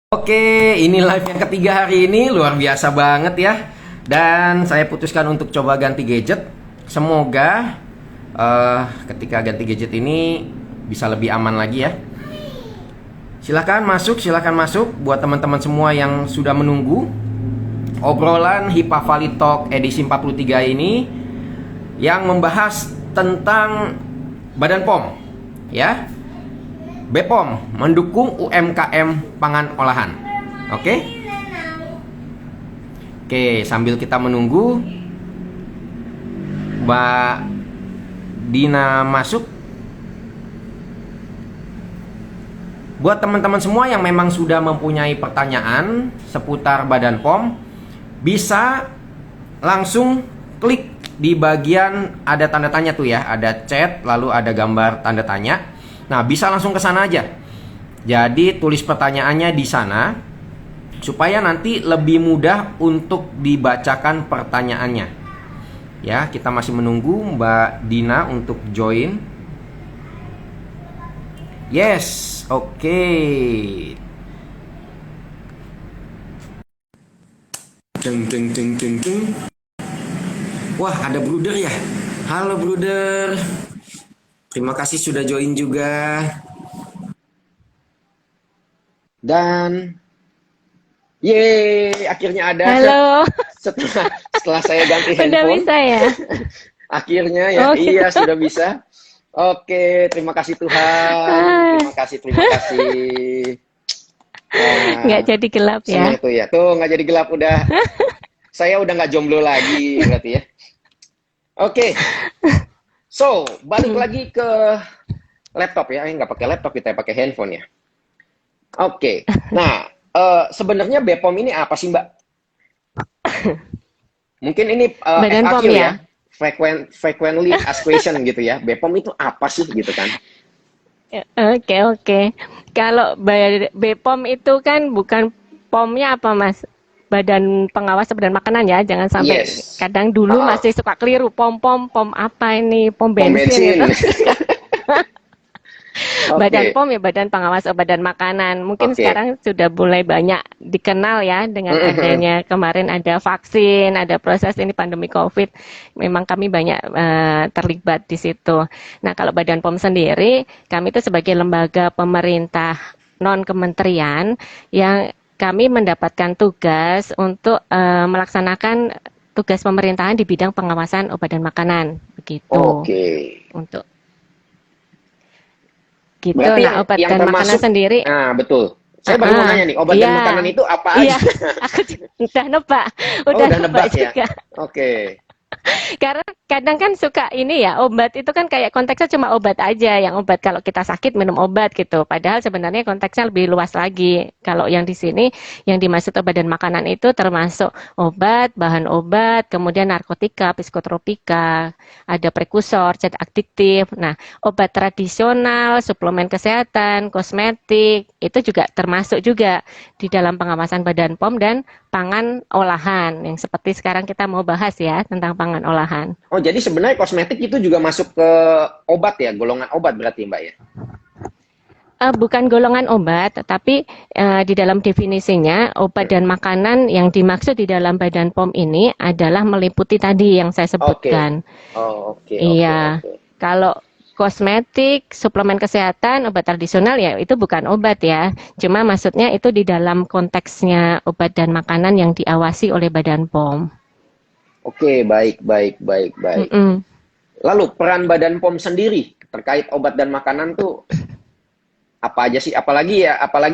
Oke, ini live yang ketiga hari ini, luar biasa banget ya. Dan saya putuskan untuk coba ganti gadget. Semoga ketika ganti gadget ini bisa lebih aman lagi ya. Silahkan masuk buat teman-teman semua yang sudah menunggu. Obrolan HIPA Valley Talk edisi 43 ini yang membahas tentang Badan POM ya. BPOM mendukung UMKM pangan olahan. Oke? Oke, sambil kita menunggu Mbak Dina masuk. Buat teman-teman semua yang memang sudah mempunyai pertanyaan seputar Badan POM, bisa langsung klik di bagian ada tanda tanya tuh ya, ada chat lalu ada gambar tanda tanya. Nah, bisa langsung ke sana aja. Jadi tulis pertanyaannya di sana supaya nanti lebih mudah untuk dibacakan pertanyaannya. Ya, kita masih menunggu Mbak Dina untuk join. Yes, oke. Deng. Wah, ada Bruder ya. Halo Bruder. Terima kasih sudah join juga. Dan yeay, akhirnya ada. Halo. Setelah saya ganti Udah handphone. bisa ya? Akhirnya ya, Oke. iya sudah bisa. Oke, terima kasih Tuhan. Terima kasih. Nggak jadi gelap ya? Senang tuh ya. Tuh nggak jadi gelap udah. Saya udah nggak jomblo lagi berarti ya. Oke. So, balik lagi ke laptop ya. Nggak pakai laptop, kita pakai handphone ya. Oke. Nah, sebenarnya BPOM ini apa sih, Mbak? Mungkin ini Badan POM FAQ ya? Frequently asked question gitu ya. BPOM itu apa sih gitu kan? Oke. Kalau BPOM itu kan bukan POM-nya apa, Mas? Badan Pengawas Badan Makanan ya, jangan sampai Yes. kadang dulu masih suka keliru POM apa ini, POM bensin gitu. Badan POM ya Badan Pengawas Obat dan Makanan. Mungkin sekarang sudah mulai banyak dikenal ya dengan adanya kemarin ada vaksin, ada proses ini pandemi COVID. Memang kami banyak terlibat di situ. Nah, kalau Badan POM sendiri, kami itu sebagai lembaga pemerintah non kementerian yang kami mendapatkan tugas untuk melaksanakan tugas pemerintahan di bidang pengawasan obat dan makanan begitu. Untuk gitu. Berarti nah, obat yang dan termasuk, makanan sendiri. Nah, betul. Saya baru mau nanya nih, obat dan makanan itu apa aja? Iya, aku udah nebak. Udah nebak ya. juga. Oke. Karena kadang kan suka ini ya, obat itu kan kayak konteksnya cuma obat aja. Yang obat kalau kita sakit minum obat gitu. Padahal sebenarnya konteksnya lebih luas lagi. Kalau yang di sini yang dimaksud obat dan makanan itu termasuk obat, bahan obat, kemudian narkotika, psikotropika, ada prekursor, zat adiktif. Nah, obat tradisional, suplemen kesehatan, kosmetik, itu juga termasuk juga di dalam pengawasan Badan POM dan pangan olahan yang seperti sekarang kita mau bahas ya tentang pangan olahan. Oh, jadi sebenarnya kosmetik itu juga masuk ke obat ya, golongan obat berarti Mbak ya? Bukan golongan obat, tetapi di dalam definisinya obat dan makanan yang dimaksud di dalam Badan POM ini adalah meliputi tadi yang saya sebutkan. Iya. Kalau kosmetik, suplemen kesehatan, obat tradisional ya itu bukan obat ya. Cuma maksudnya itu di dalam konteksnya obat dan makanan yang diawasi oleh Badan POM. Oke, baik. Lalu peran Badan POM sendiri terkait obat dan makanan tuh apa aja sih? Apalagi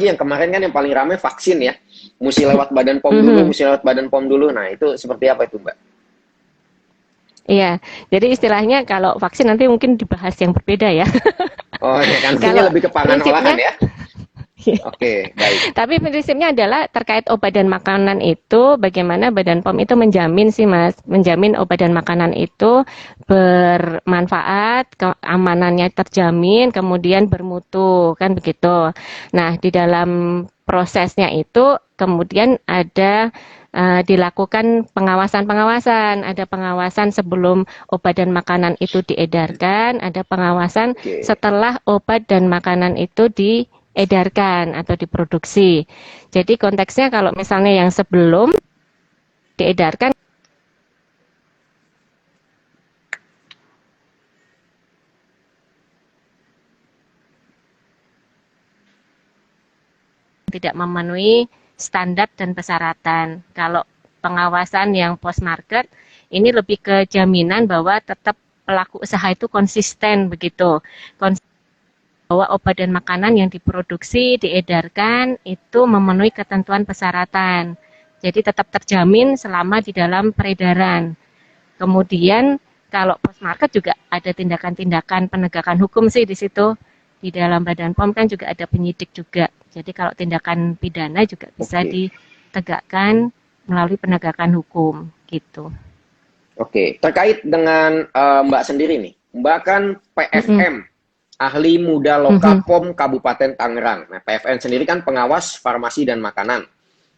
yang kemarin kan yang paling ramai vaksin ya. Mesti lewat Badan POM dulu, Nah, itu seperti apa itu, Mbak? Iya, jadi istilahnya kalau vaksin nanti mungkin dibahas yang berbeda ya. Oh, ya kan lebih ke pangan olahan ya. Oke, baik. Tapi prinsipnya adalah terkait obat dan makanan itu bagaimana Badan POM itu menjamin sih Mas, menjamin obat dan makanan itu bermanfaat, keamanannya terjamin, kemudian bermutu, kan begitu. Nah, di dalam prosesnya itu kemudian ada dilakukan pengawasan-pengawasan, ada pengawasan sebelum obat dan makanan itu diedarkan, ada pengawasan setelah obat dan makanan itu diedarkan atau diproduksi. Jadi konteksnya kalau misalnya yang sebelum diedarkan tidak memenuhi standar dan persyaratan. Kalau pengawasan yang post market ini lebih ke jaminan bahwa tetap pelaku usaha itu konsisten begitu. Bahwa obat dan makanan yang diproduksi, diedarkan itu memenuhi ketentuan persyaratan. Jadi tetap terjamin selama di dalam peredaran. Kemudian kalau post market juga ada tindakan-tindakan penegakan hukum sih di situ. Di dalam Badan POM kan juga ada penyidik juga. Jadi kalau tindakan pidana juga bisa Oke. ditegakkan melalui penegakan hukum gitu. Oke, terkait dengan Mbak sendiri nih. Mbak kan PFM, Ahli Muda Lokapom Kabupaten Tangerang. Nah, PFM sendiri kan pengawas farmasi dan makanan.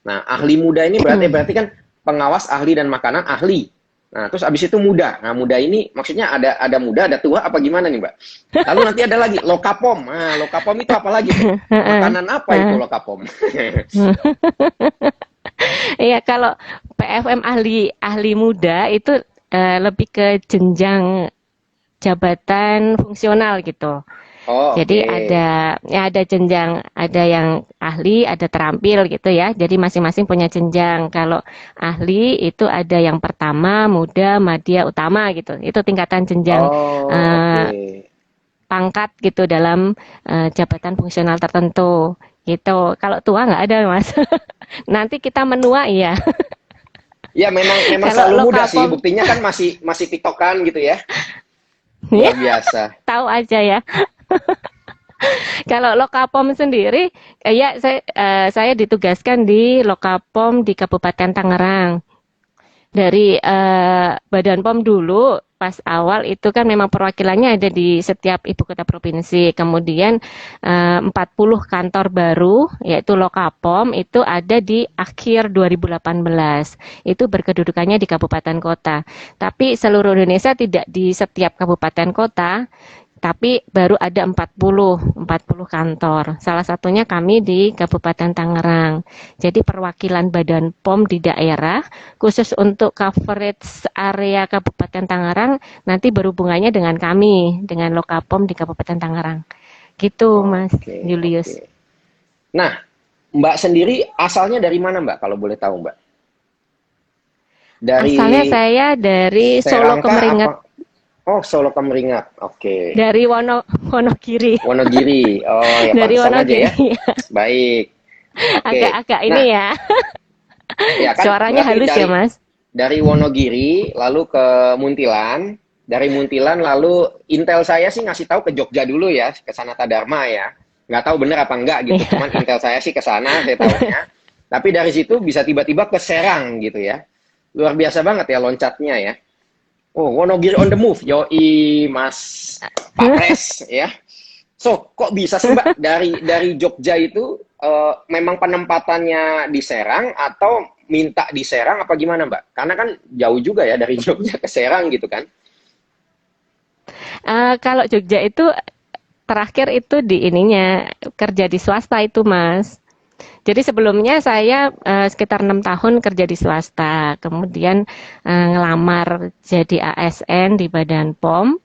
Nah, ahli muda ini berarti kan pengawas ahli dan makanan ahli. Nah, terus abis itu muda. Nah, muda ini maksudnya ada muda, ada tua, apa gimana nih, Mbak? Lalu nanti ada lagi Lokapom. Nah, Lokapom itu apa lagi tuh? Makanan apa itu Lokapom? Iya, kalau PFM ahli muda itu lebih ke jenjang jabatan fungsional gitu. Oh, Jadi oke. ada jenjang, ada yang ahli, ada terampil gitu ya. Jadi masing-masing punya jenjang. Kalau ahli itu ada yang pertama, muda, madya, utama gitu. Itu tingkatan jenjang Oh, oke. eh, pangkat gitu dalam jabatan fungsional tertentu gitu. Kalau tua nggak ada Mas. Nanti kita menua ya. Ya, memang Kalau selalu muda sih. lokapom Buktinya kan masih tiktokan gitu ya. ya Luar biasa. tahu aja ya. Kalau Lokapom sendiri, kayak saya ditugaskan di Lokapom di Kabupaten Tangerang. Dari Badan POM dulu, pas awal itu kan memang perwakilannya ada di setiap ibu kota provinsi. Kemudian 40 kantor baru, yaitu Lokapom, itu ada di akhir 2018. Itu berkedudukannya di kabupaten kota. Tapi seluruh Indonesia tidak di setiap kabupaten kota, tapi baru ada 40 kantor. Salah satunya kami di Kabupaten Tangerang. Jadi perwakilan Badan POM di daerah, khusus untuk coverage area Kabupaten Tangerang, nanti berhubungannya dengan kami, dengan Lokapom di Kabupaten Tangerang. Gitu, Mas Oke, oke. Julius. Nah, Mbak sendiri asalnya dari mana, Mbak? Kalau boleh tahu, Mbak. Asalnya Dari saya dari Solo Serangka apa? Kemeringet, Oh, Solo Kemeringat. Oke. dari Wonogiri, Wonogiri. Oh, ya dari pantesan aja ya. Wonogiri. Baik. Oke. Agak-agak ini Nah, ya, ya kan suaranya berarti halus ya, dari Mas. dari Wonogiri lalu ke Muntilan, dari Muntilan lalu intel saya sih ngasih tahu ke Jogja dulu ya, ke Sanata Dharma ya. Nggak tahu bener apa enggak gitu. Iya. Cuman intel saya sih ke sana, saya tahunya. Tapi dari situ bisa tiba-tiba ke Serang gitu ya. Luar biasa banget ya loncatnya ya. Oh, Wonogiri on the move. Yoi, Mas Pak Pres ya. So, kok bisa sih Mbak dari Jogja itu memang penempatannya di Serang atau minta di Serang apa gimana Mbak? Karena kan jauh juga ya dari Jogja ke Serang gitu kan. Kalau Jogja itu terakhir itu di ininya kerja di swasta itu, Mas. Jadi sebelumnya saya sekitar 6 tahun kerja di swasta, kemudian ngelamar jadi ASN di Badan POM.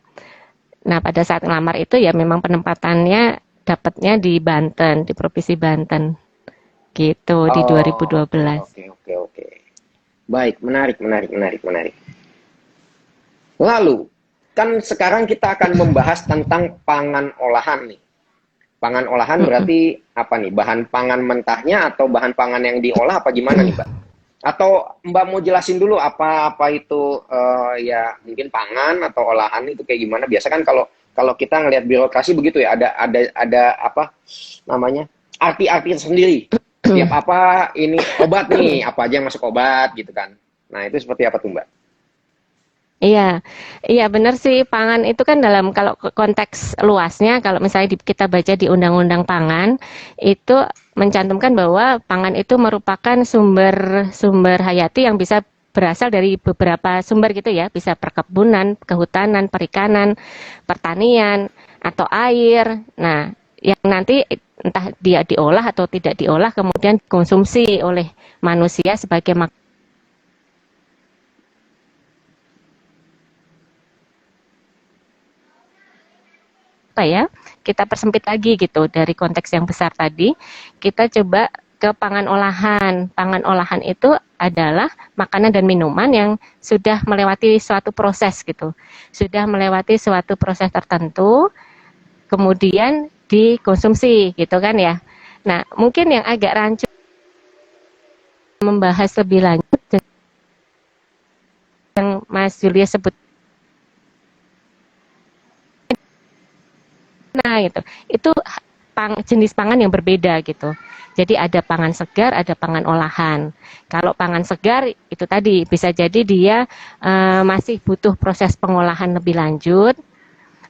Nah, pada saat ngelamar itu ya memang penempatannya dapatnya di Banten, di Provinsi Banten. Gitu di Oh, oke, 2012. oke, oke, oke. Baik, menarik, menarik, menarik, menarik. Lalu, kan sekarang kita akan membahas tentang pangan olahan nih. Pangan olahan Mm-mm. berarti apa nih? Bahan pangan mentahnya atau bahan pangan yang diolah apa gimana nih, Mbak? Atau Mbak mau jelasin dulu apa itu ya mungkin pangan atau olahan itu kayak gimana? Biasa kan kalau kalau kita ngelihat birokrasi begitu ya, ada apa namanya? Arti-arti sendiri. Setiap apa ini obat nih, apa aja yang masuk obat gitu kan. Nah, itu seperti apa tuh, Mbak? Iya, iya benar sih pangan itu kan dalam kalau konteks luasnya kalau misalnya kita baca di Undang-Undang Pangan itu mencantumkan bahwa pangan itu merupakan sumber sumber hayati yang bisa berasal dari beberapa sumber gitu ya, bisa perkebunan, kehutanan, perikanan, pertanian atau air. Nah, yang nanti entah dia diolah atau tidak diolah kemudian konsumsi oleh manusia sebagai apa ya, kita persempit lagi gitu dari konteks yang besar tadi, kita coba ke pangan olahan. Pangan olahan itu adalah makanan dan minuman yang sudah melewati suatu proses gitu, sudah melewati suatu proses tertentu, kemudian dikonsumsi gitu kan ya. Nah, mungkin yang agak rancu membahas lebih lanjut yang Mas Julius sebut, nah gitu, itu jenis pangan yang berbeda gitu. Jadi ada pangan segar, ada pangan olahan. Kalau pangan segar itu tadi bisa jadi dia masih butuh proses pengolahan lebih lanjut,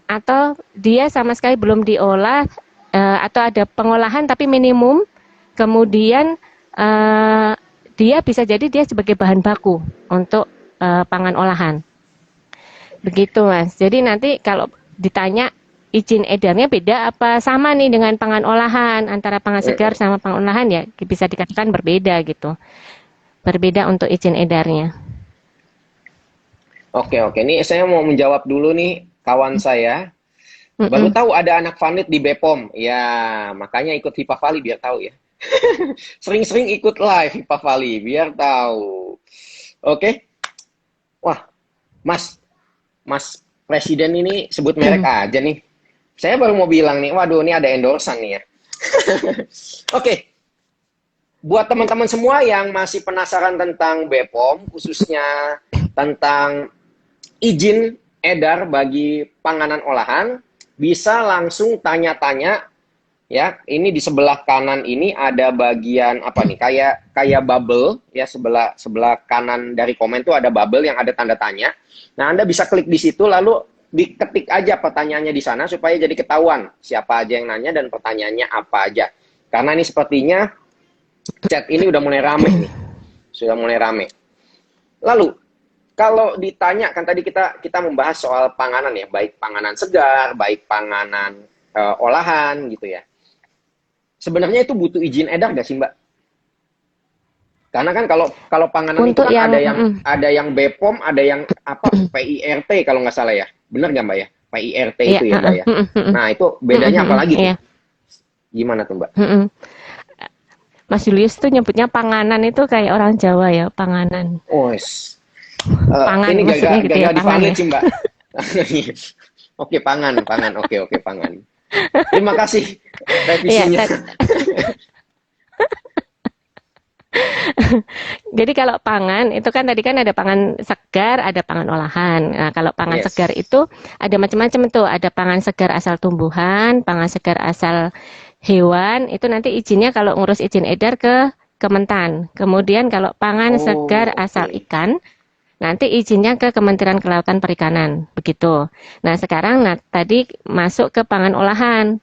atau dia sama sekali belum diolah, atau ada pengolahan tapi minimum, kemudian dia bisa jadi dia sebagai bahan baku untuk pangan olahan. Begitu Mas. Jadi nanti kalau ditanya izin edarnya beda apa sama nih dengan pangan olahan, antara pangan segar sama pangan olahan ya bisa dikatakan berbeda gitu. Berbeda untuk izin edarnya. Oke, ini saya mau menjawab dulu nih kawan saya. Baru tahu ada anak Vanlit di Bepom. Ya, makanya ikut Hipa Vali biar tahu ya. Sering-sering ikut live Hipa Vali biar tahu. Oke. Wah, Mas Presiden ini sebut merek aja nih. Saya baru mau bilang nih, waduh ini ada endorsan nih ya. Oke. Buat teman-teman semua yang masih penasaran tentang Bepom, khususnya tentang izin edar bagi panganan olahan, bisa langsung tanya-tanya ya. Ini di sebelah kanan ini ada bagian apa nih? Kayak bubble ya, sebelah kanan dari komen tuh ada bubble yang ada tanda tanya. Nah, Anda bisa klik di situ lalu diketik aja pertanyaannya di sana supaya jadi ketahuan siapa aja yang nanya dan pertanyaannya apa aja. Karena ini sepertinya chat ini udah mulai rame nih. Sudah mulai rame. Lalu kalau ditanya kan tadi kita membahas soal panganan ya, baik panganan segar, baik panganan olahan gitu ya. Sebenarnya itu butuh izin edar nggak sih Mbak? Karena kan kalau panganan untuk itu kan yang, ada yang Bepom, ada yang apa PIRT kalau nggak salah ya. Benar nggak Mbak ya? PIRT itu ya Mbak ya. Nah itu bedanya apa lagi tuh? Gimana tuh Mbak? Mas Julius tuh nyebutnya panganan itu kayak orang Jawa ya, panganan. Oh, pangan, ini maksudnya gitu ya, di Vanlit sih Mbak. Oke, pangan. Oke, pangan. Terima kasih revisinya. Jadi kalau pangan itu kan tadi kan ada pangan segar, ada pangan olahan. Nah, kalau pangan segar itu ada macam-macam tuh. Ada pangan segar asal tumbuhan, pangan segar asal hewan. Itu nanti izinnya kalau ngurus izin edar ke Kementan. Kemudian kalau pangan segar asal ikan, nanti izinnya ke Kementerian Kelautan Perikanan. Begitu. Nah sekarang tadi masuk ke pangan olahan.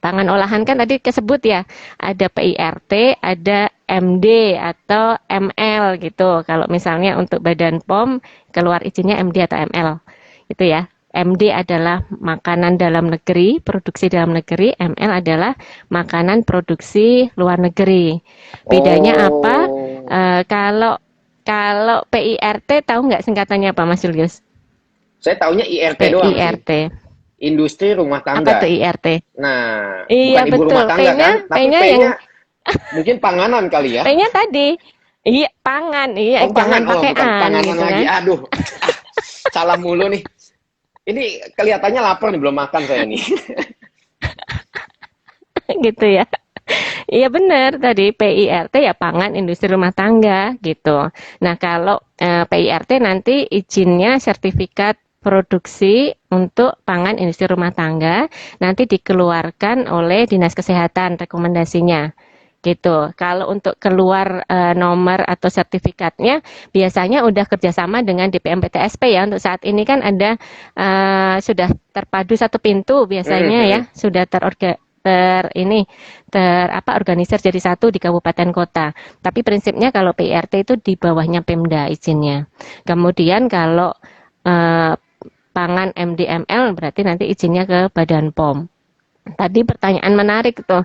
Pangan olahan kan tadi kesebut ya, ada PIRT, ada MD atau ML gitu. Kalau misalnya untuk Badan POM keluar izinnya MD atau ML. Itu ya. MD adalah makanan dalam negeri, produksi dalam negeri, ML adalah makanan produksi luar negeri. Bedanya apa? Kalau PIRT tahu nggak singkatannya apa Mas Julius? Saya taunya IRT doang. PIRT. Industri rumah tangga. Apa tuh IRT? Nah, iya, bukan ibu betul. rumah tangga kan? Tapi P-nya yang mungkin panganan kali ya. P-nya tadi. Iya, pangan. Iya, jangan pakai bukan panganan gitu lagi. kan? Aduh. Salah mulu nih. Ini kelihatannya lapar nih, belum makan saya nih. Gitu ya. Iya benar tadi PIRT ya pangan industri rumah tangga gitu. Nah kalau PIRT nanti izinnya sertifikat produksi untuk pangan industri rumah tangga nanti dikeluarkan oleh Dinas Kesehatan rekomendasinya gitu. Kalau untuk keluar nomor atau sertifikatnya biasanya udah kerjasama dengan DPM PTSP ya. Untuk saat ini kan ada sudah terpadu satu pintu biasanya ya sudah organisir jadi satu di kabupaten kota. Tapi prinsipnya kalau PIRT itu di bawahnya Pemda izinnya. Kemudian kalau pangan MDML berarti nanti izinnya ke Badan POM. Tadi pertanyaan menarik tuh,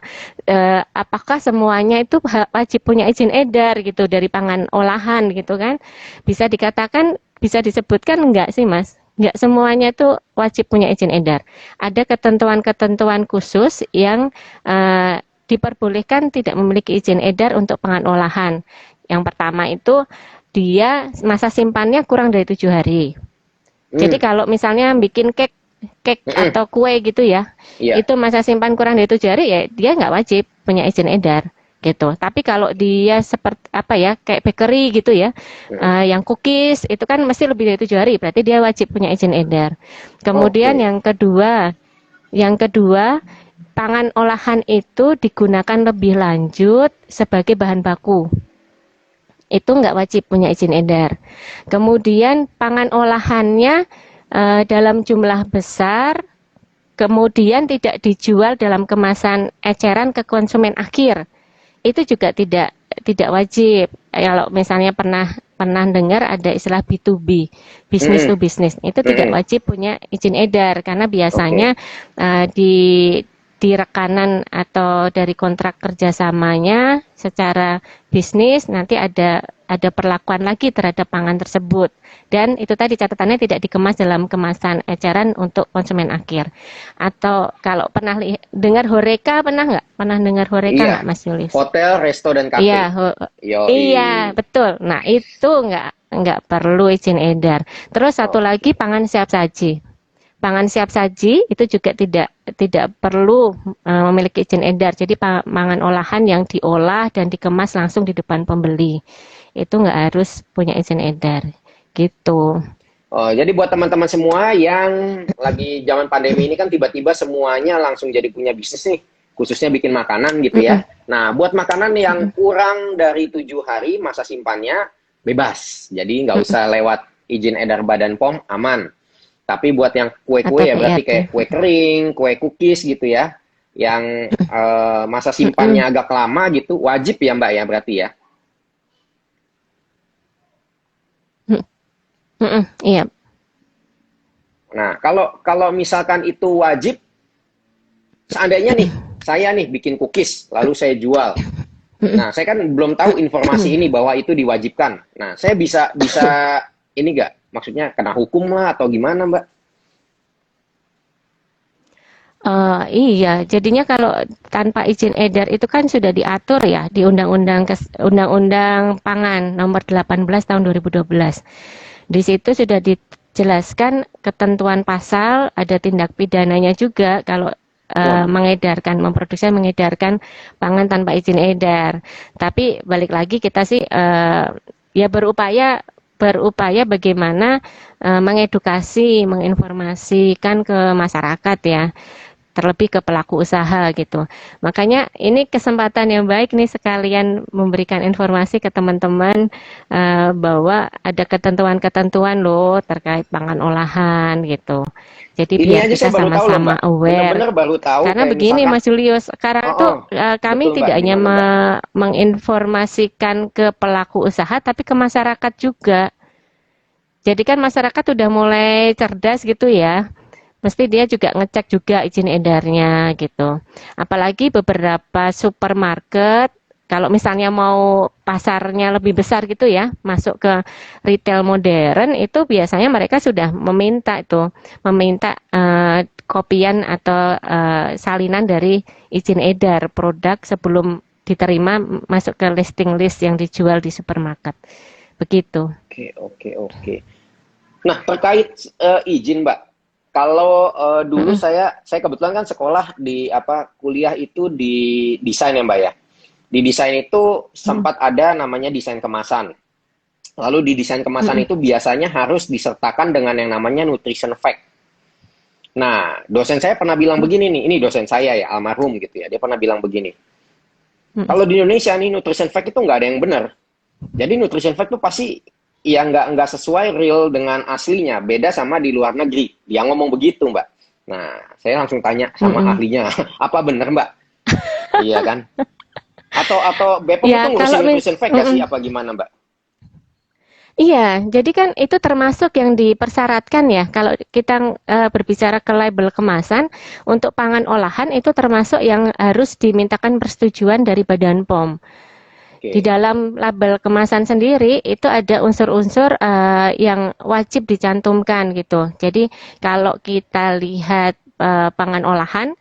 apakah semuanya itu wajib punya izin edar gitu dari pangan olahan gitu kan? Bisa dikatakan, bisa disebutkan enggak sih Mas? Enggak semuanya itu wajib punya izin edar. Ada ketentuan-ketentuan khusus yang diperbolehkan tidak memiliki izin edar untuk pangan olahan. Yang pertama itu dia masa simpannya kurang dari 7 hari. Jadi kalau misalnya bikin cake atau kue gitu ya, Iya. itu masa simpan kurang dari 7 hari ya dia nggak wajib punya izin edar gitu. Tapi kalau dia seperti apa ya kayak bakery gitu ya, yang cookies itu kan mesti lebih dari 7 hari, berarti dia wajib punya izin edar. Kemudian Oke. yang kedua pangan olahan itu digunakan lebih lanjut sebagai bahan baku. Itu nggak wajib punya izin edar. Kemudian pangan olahannya dalam jumlah besar, kemudian tidak dijual dalam kemasan eceran ke konsumen akhir. Itu juga tidak wajib. Kalau misalnya pernah dengar ada istilah B2B, business to Mm-mm. business, itu tidak Mm-mm. wajib punya izin edar karena biasanya Oke. eh, di rekanan atau dari kontrak kerjasamanya secara bisnis nanti ada perlakuan lagi terhadap pangan tersebut, dan itu tadi catatannya tidak dikemas dalam kemasan eceran untuk konsumen akhir. Atau kalau pernah dengar Horeca, pernah dengar Horeca Iya. nggak Mas Yulis? Hotel, resto, dan Iya, kafe. Yoi. iya, betul. Nah, itu nggak perlu izin edar. Terus satu lagi Oke. pangan siap saji. Pangan siap saji itu juga tidak perlu memiliki izin edar. Jadi pangan olahan yang diolah dan dikemas langsung di depan pembeli. Itu nggak harus punya izin edar. Gitu. Oh, jadi buat teman-teman semua yang lagi zaman pandemi ini kan tiba-tiba semuanya langsung jadi punya bisnis nih, khususnya bikin makanan gitu Mm-mm, ya. Nah, buat makanan yang mm-mm, kurang dari 7 hari masa simpannya bebas, jadi nggak mm-mm. usah lewat izin edar Badan POM, aman. Tapi buat yang Atau kue-kue ya berarti PRT. kayak kue kering, kue cookies gitu ya, yang masa simpannya Mm-mm, agak lama gitu, wajib ya Mbak ya berarti ya. mm-mm, iya. Nah, kalau kalau misalkan itu wajib, seandainya nih saya nih bikin cookies lalu saya jual. Mm-mm. Nah, saya kan belum tahu informasi ini bahwa itu diwajibkan. Nah, saya bisa bisa ini nggak? Maksudnya kena hukum lah atau gimana, Mbak? Iya, jadinya kalau tanpa izin edar itu kan sudah diatur ya di Undang-Undang Pangan Nomor 18 Tahun 2012. Di situ sudah dijelaskan ketentuan pasal, ada tindak pidananya juga kalau Waduh. memproduksi mengedarkan pangan tanpa izin edar. Tapi balik lagi kita sih ya berupaya bagaimana mengedukasi, menginformasikan ke masyarakat ya, terlebih ke pelaku usaha gitu. Makanya ini kesempatan yang baik nih sekalian memberikan informasi ke teman-teman bahwa ada ketentuan-ketentuan loh terkait pangan olahan gitu. Jadi Ini biar aja kita saya baru tahu loh, sama-sama Mbak. aware. Bener-bener baru tahu Karena kayak begini misalkan, Mas Julius, sekarang oh, itu oh, kami betul Mbak, tidak hanya gimana Mbak? menginformasikan ke pelaku usaha tapi ke masyarakat juga. Jadi kan masyarakat udah mulai cerdas gitu ya. Mesti dia juga ngecek juga izin edarnya gitu. Apalagi beberapa supermarket, kalau misalnya mau pasarnya lebih besar gitu ya, masuk ke retail modern, itu biasanya mereka sudah meminta kopian atau salinan dari izin edar produk sebelum diterima masuk ke listing list yang dijual di supermarket. Begitu. Oke, oke, oke. Nah, terkait izin, Mbak. Kalau dulu Mm-mm, saya kebetulan kan sekolah di apa kuliah itu di desain ya, Mbak ya. Di desain itu mm-mm, sempat ada namanya desain kemasan. Lalu di desain kemasan mm-mm, itu biasanya harus disertakan dengan yang namanya nutrition fact. Nah, dosen saya pernah bilang begini nih, ini dosen saya ya, almarhum gitu ya, dia pernah bilang begini, mm-mm. kalau di Indonesia nih nutrition fact itu nggak ada yang benar. Jadi nutrition fact itu pasti ya nggak sesuai real dengan aslinya, beda sama di luar negeri. Dia ngomong begitu, Mbak. Nah, saya langsung tanya sama Mm-mm. ahlinya, apa benar, Mbak? Iya kan? Atau BPOM itu Ya, ngurusin kalau nutrition fact nggak sih, mm-mm. apa gimana, Mbak? Iya, jadi kan itu termasuk yang dipersyaratkan ya. Kalau kita berbicara ke label kemasan, untuk pangan olahan itu termasuk yang harus dimintakan persetujuan dari Badan POM. Di Oke. dalam label kemasan sendiri itu ada unsur-unsur yang wajib dicantumkan gitu. Jadi kalau kita lihat pangan olahan,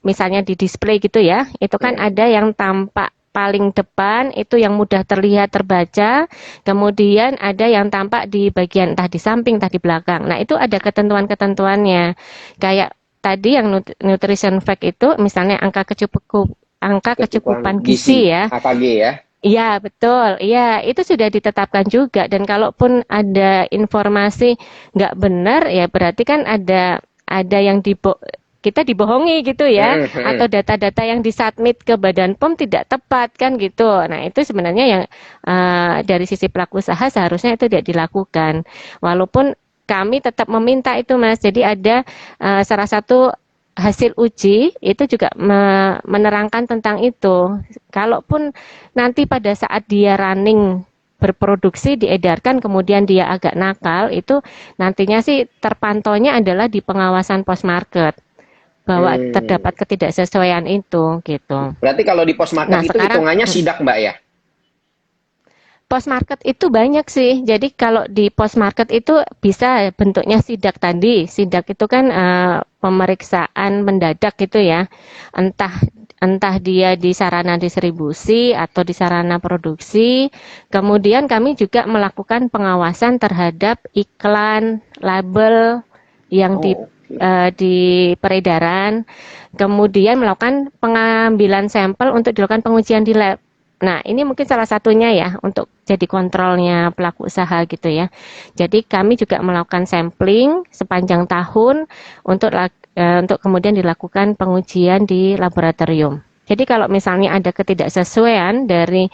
misalnya di display gitu ya, itu kan Hmm. ada yang tampak paling depan itu yang mudah terlihat terbaca, kemudian ada yang tampak di bagian entah di samping entah di belakang. Nah itu ada ketentuan-ketentuannya. Kayak tadi yang nutrition fact itu misalnya angka Kecukupan kecukupan gizi, gizi ya. AKG ya. Iya, betul. Iya, itu sudah ditetapkan juga. Dan kalaupun ada informasi nggak benar, ya berarti kan ada yang kita dibohongi gitu ya, Hmm, atau hmm. data-data yang disubmit ke Badan POM tidak tepat kan gitu. Nah, itu sebenarnya yang dari sisi pelaku usaha seharusnya itu tidak dilakukan. Walaupun kami tetap meminta itu, Mas. Jadi ada salah satu hasil uji itu juga menerangkan tentang itu. Kalaupun nanti pada saat dia running berproduksi diedarkan kemudian dia agak nakal itu nantinya sih terpantaunya adalah di pengawasan post market bahwa Hmm. terdapat ketidaksesuaian itu gitu. Berarti kalau di pos market Nah, itu sekarang hitungannya sidak Mbak ya? post market itu banyak sih. Jadi kalau di post market itu bisa bentuknya sidak tadi. Sidak itu kan pemeriksaan mendadak gitu ya. Entah entah dia di sarana distribusi atau di sarana produksi. Kemudian kami juga melakukan pengawasan terhadap iklan, label yang Oh, oke. di peredaran. Kemudian melakukan pengambilan sampel untuk dilakukan pengujian di lab. Nah, ini mungkin salah satunya ya untuk jadi kontrolnya pelaku usaha gitu ya. Jadi kami juga melakukan sampling sepanjang tahun untuk kemudian dilakukan pengujian di laboratorium. Jadi kalau misalnya ada ketidaksesuaian dari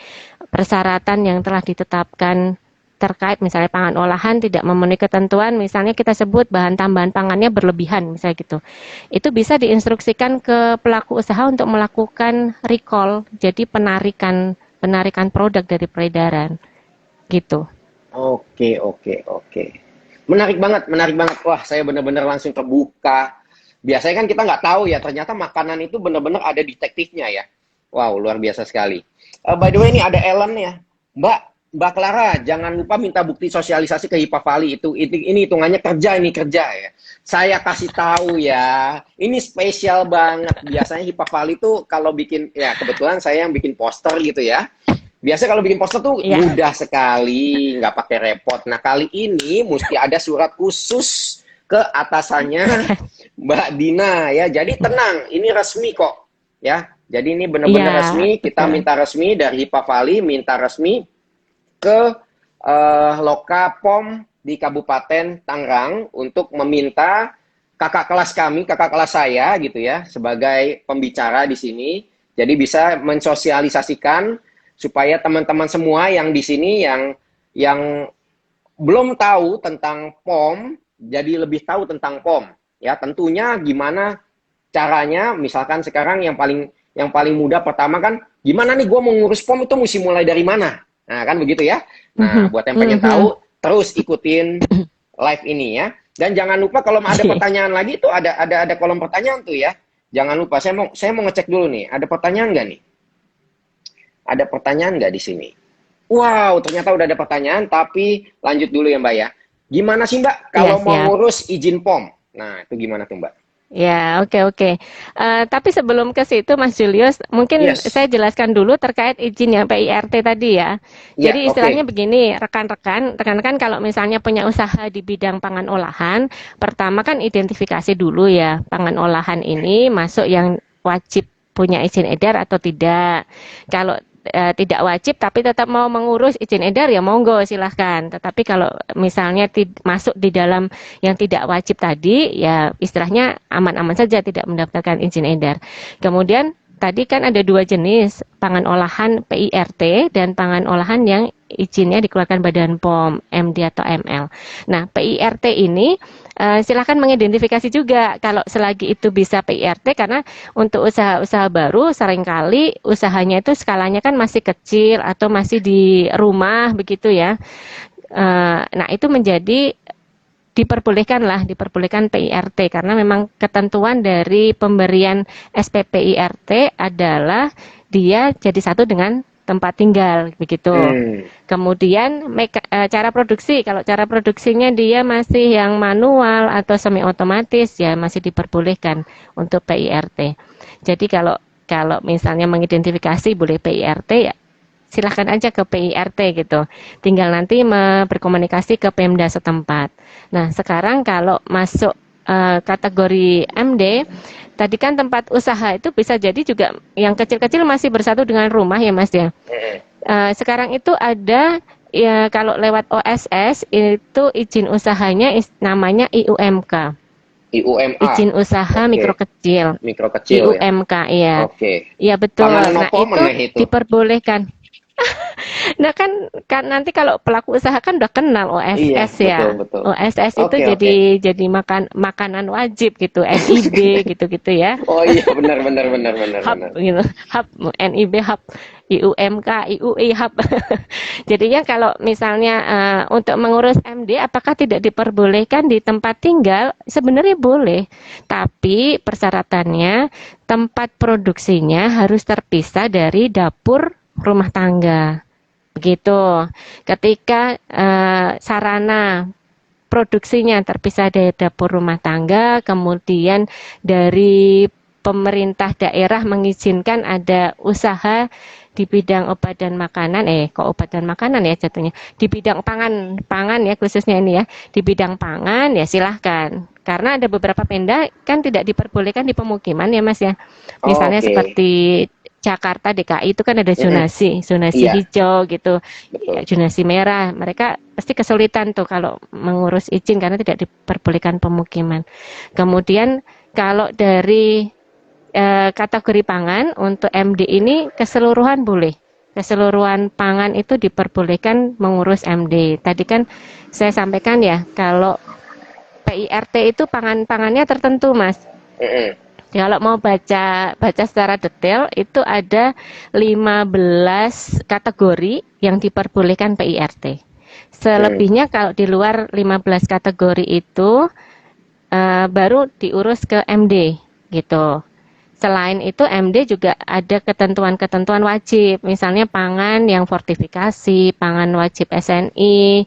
persyaratan yang telah ditetapkan terkait misalnya pangan olahan tidak memenuhi ketentuan, misalnya kita sebut bahan tambahan pangannya berlebihan misalnya gitu. Itu bisa diinstruksikan ke pelaku usaha untuk melakukan recall, jadi penarikan produk dari peredaran gitu. Oke, oke, oke. Menarik banget, menarik banget. Wah, saya benar-benar langsung terbuka. Biasanya kan kita nggak tahu ya, ternyata makanan itu benar-benar ada detektifnya ya. Wow, luar biasa sekali. By the way, ini ada Ellen ya. Mbak, Mbak Clara, jangan lupa minta bukti sosialisasi ke Hipavali itu. Ini hitungannya kerja, ini kerja ya. Saya kasih tahu ya. Ini spesial banget. Biasanya Hipavali itu kalau bikin, ya kebetulan saya yang bikin poster gitu ya. Biasa kalau bikin poster tuh Ya, mudah sekali, nggak pakai repot. Nah, kali ini mesti ada surat khusus ke atasannya Mbak Dina ya. Jadi tenang, ini resmi kok ya. Jadi ini benar-benar iya, resmi, kita betul. minta resmi dari Hipavali, minta resmi ke Loka POM di Kabupaten Tangerang untuk meminta kakak kelas kami, kakak kelas saya gitu ya, sebagai pembicara di sini. Jadi bisa mensosialisasikan supaya teman-teman semua yang di sini yang belum tahu tentang POM jadi lebih tahu tentang POM ya. Tentunya gimana caranya, misalkan sekarang yang paling mudah pertama kan gimana nih gue mau ngurus POM itu mesti mulai dari mana, nah kan begitu ya. Nah Mhm, buat yang pengen mhm. tahu terus ikutin live ini ya, dan jangan lupa kalau ada Oke. pertanyaan lagi tuh ada kolom pertanyaan tuh ya. Jangan lupa, saya mau ngecek dulu nih, ada pertanyaan nggak nih? Ada pertanyaan nggak di sini? Wow, ternyata udah ada pertanyaan, tapi lanjut dulu ya Mbak ya. Gimana sih Mbak Iya, kalau mau siap. ngurus izin POM? Nah, itu gimana tuh Mbak? Ya, oke, oke. Tapi sebelum ke situ, Mas Julius, mungkin saya Yes. jelaskan dulu terkait izin yang PIRT tadi ya. Ya, Jadi istilahnya oke. begini, rekan-rekan kalau misalnya punya usaha di bidang pangan olahan, pertama kan identifikasi dulu ya, pangan olahan ini masuk yang wajib punya izin edar atau tidak. Kalau tidak wajib tapi tetap mau mengurus izin edar ya monggo silahkan. Tetapi kalau misalnya masuk di dalam yang tidak wajib tadi ya istilahnya aman-aman saja tidak mendapatkan izin edar. Kemudian tadi kan ada dua jenis pangan olahan PIRT dan pangan olahan yang izinnya dikeluarkan Badan POM MD atau ML. Nah PIRT ini silakan mengidentifikasi juga kalau selagi itu bisa PIRT karena untuk usaha-usaha baru seringkali usahanya itu skalanya kan masih kecil atau masih di rumah begitu ya. Nah, itu menjadi diperbolehkan PIRT karena memang ketentuan dari pemberian SPPIRT adalah dia jadi satu dengan tempat tinggal begitu. Kemudian cara produksi, kalau cara produksinya dia masih yang manual atau semi otomatis ya masih diperbolehkan untuk PIRT. Jadi kalau misalnya mengidentifikasi boleh PIRT ya silahkan aja ke PIRT gitu. Tinggal nanti berkomunikasi ke Pemda setempat. Nah, sekarang kalau masuk kategori MD, tadi kan tempat usaha itu bisa jadi juga yang kecil-kecil masih bersatu dengan rumah ya Mas ya. Sekarang itu ada ya kalau lewat OSS itu izin usahanya namanya IUMK. IUMA. Izin usaha mikro kecil. Mikro kecil IUMK ya. Oke. Iya betul. Panganan Nah, itu diperbolehkan. Nah kan nanti kalau pelaku usaha kan udah kenal OSS iya, ya. betul. OSS itu jadi makanan wajib gitu, NIB gitu-gitu ya. Oh iya, benar. Hub gitu, hub NIB hub, IUMK, IUI hub. Jadinya kalau misalnya untuk mengurus MD apakah tidak diperbolehkan di tempat tinggal? Sebenarnya boleh, tapi persyaratannya tempat produksinya harus terpisah dari dapur rumah tangga. Begitu. Ketika sarana produksinya terpisah dari dapur rumah tangga, kemudian dari pemerintah daerah mengizinkan ada usaha di bidang obat dan makanan, kok obat dan makanan ya jatuhnya, di bidang pangan ya khususnya ini ya, di bidang pangan ya silahkan. Karena ada beberapa Pemda kan tidak diperbolehkan di pemukiman ya Mas ya. Misalnya seperti Jakarta, DKI itu kan ada zonasi hijau gitu, ya, zonasi merah. Mereka pasti kesulitan tuh kalau mengurus izin karena tidak diperbolehkan pemukiman. Kemudian kalau dari kategori pangan untuk MD ini keseluruhan boleh. Keseluruhan pangan itu diperbolehkan mengurus MD. Tadi kan saya sampaikan ya kalau PIRT itu pangannya tertentu Mas. Kalau mau baca secara detail itu ada 15 kategori yang diperbolehkan PIRT. Selebihnya kalau di luar 15 kategori itu baru diurus ke MD gitu. Selain itu MD juga ada ketentuan-ketentuan wajib, misalnya pangan yang fortifikasi, pangan wajib SNI,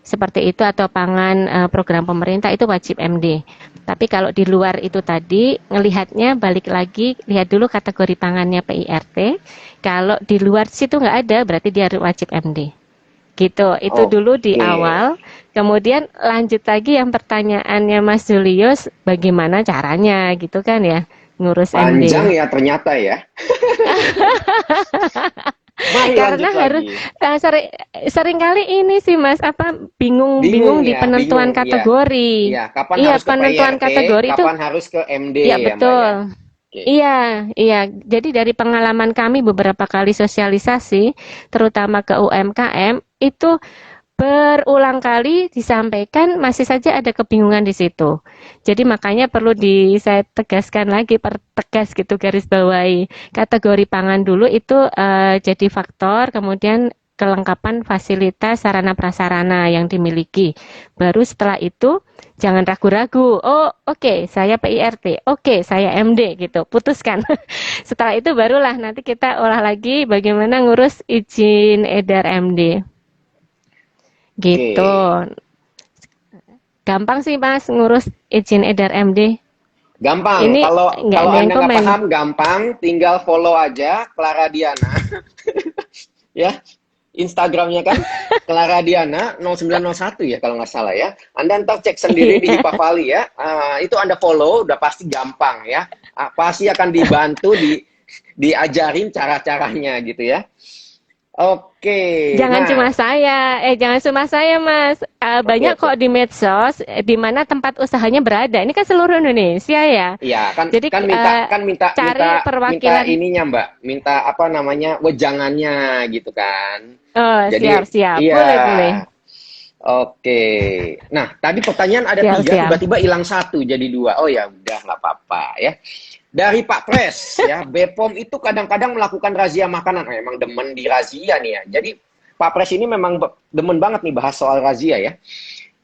seperti itu atau pangan program pemerintah itu wajib MD. Tapi kalau di luar itu tadi ngelihatnya balik lagi lihat dulu kategori pangannya PIRT. Kalau di luar situ nggak ada berarti dia wajib MD. Gitu. Itu dulu di awal. Kemudian lanjut lagi yang pertanyaannya Mas Julius bagaimana caranya gitu kan ya ngurus MD. Panjang ya ternyata ya. Mari karena harus sering kali ini sih Mas bingung di penentuan kategori. Iya, kapan harus ke penentuan PIRT, kategori kapan harus ke MD ya, ya betul. Mbak, ya? Iya. Jadi dari pengalaman kami beberapa kali sosialisasi, terutama ke UMKM, itu berulang kali disampaikan masih saja ada kebingungan di situ. Jadi makanya perlu saya tegaskan lagi, pertegas gitu garis bawahi. Kategori pangan dulu itu jadi faktor, kemudian kelengkapan fasilitas sarana prasarana yang dimiliki. Baru setelah itu jangan ragu-ragu. Oh, oke, saya PIRT. Oke, saya MD gitu. Putuskan. Setelah itu barulah nanti kita olah lagi bagaimana ngurus izin edar MD. Gitu. Gampang sih Mas ngurus izin edar MD. Gampang. Ini Kalau nggak ada yang Anda nggak komen. paham gampang, tinggal follow aja Clara Diana. Ya. Instagramnya kan Clara Diana 0901 ya kalau nggak salah ya. Anda ntar cek sendiri di Hipa Valley ya. Itu Anda follow udah pasti gampang ya. Pasti akan dibantu diajarin cara-caranya gitu ya. Oke. Jangan cuma saya Mas. Banyak kok di medsos di mana tempat usahanya berada. Ini kan seluruh Indonesia ya. Iya, Jadi minta perwakilan ininya Mbak, minta apa namanya wejangannya gitu kan. Oh, Jadi, siap. Iya. Boleh. Oke. Nah, tadi pertanyaan ada 3, tiba-tiba hilang 1 jadi 2. Oh ya udah nggak apa-apa ya. Dari Pak Pres ya, BPOM itu kadang-kadang melakukan razia makanan. Emang demen di razia nih ya. Jadi Pak Pres ini memang demen banget nih bahas soal razia ya.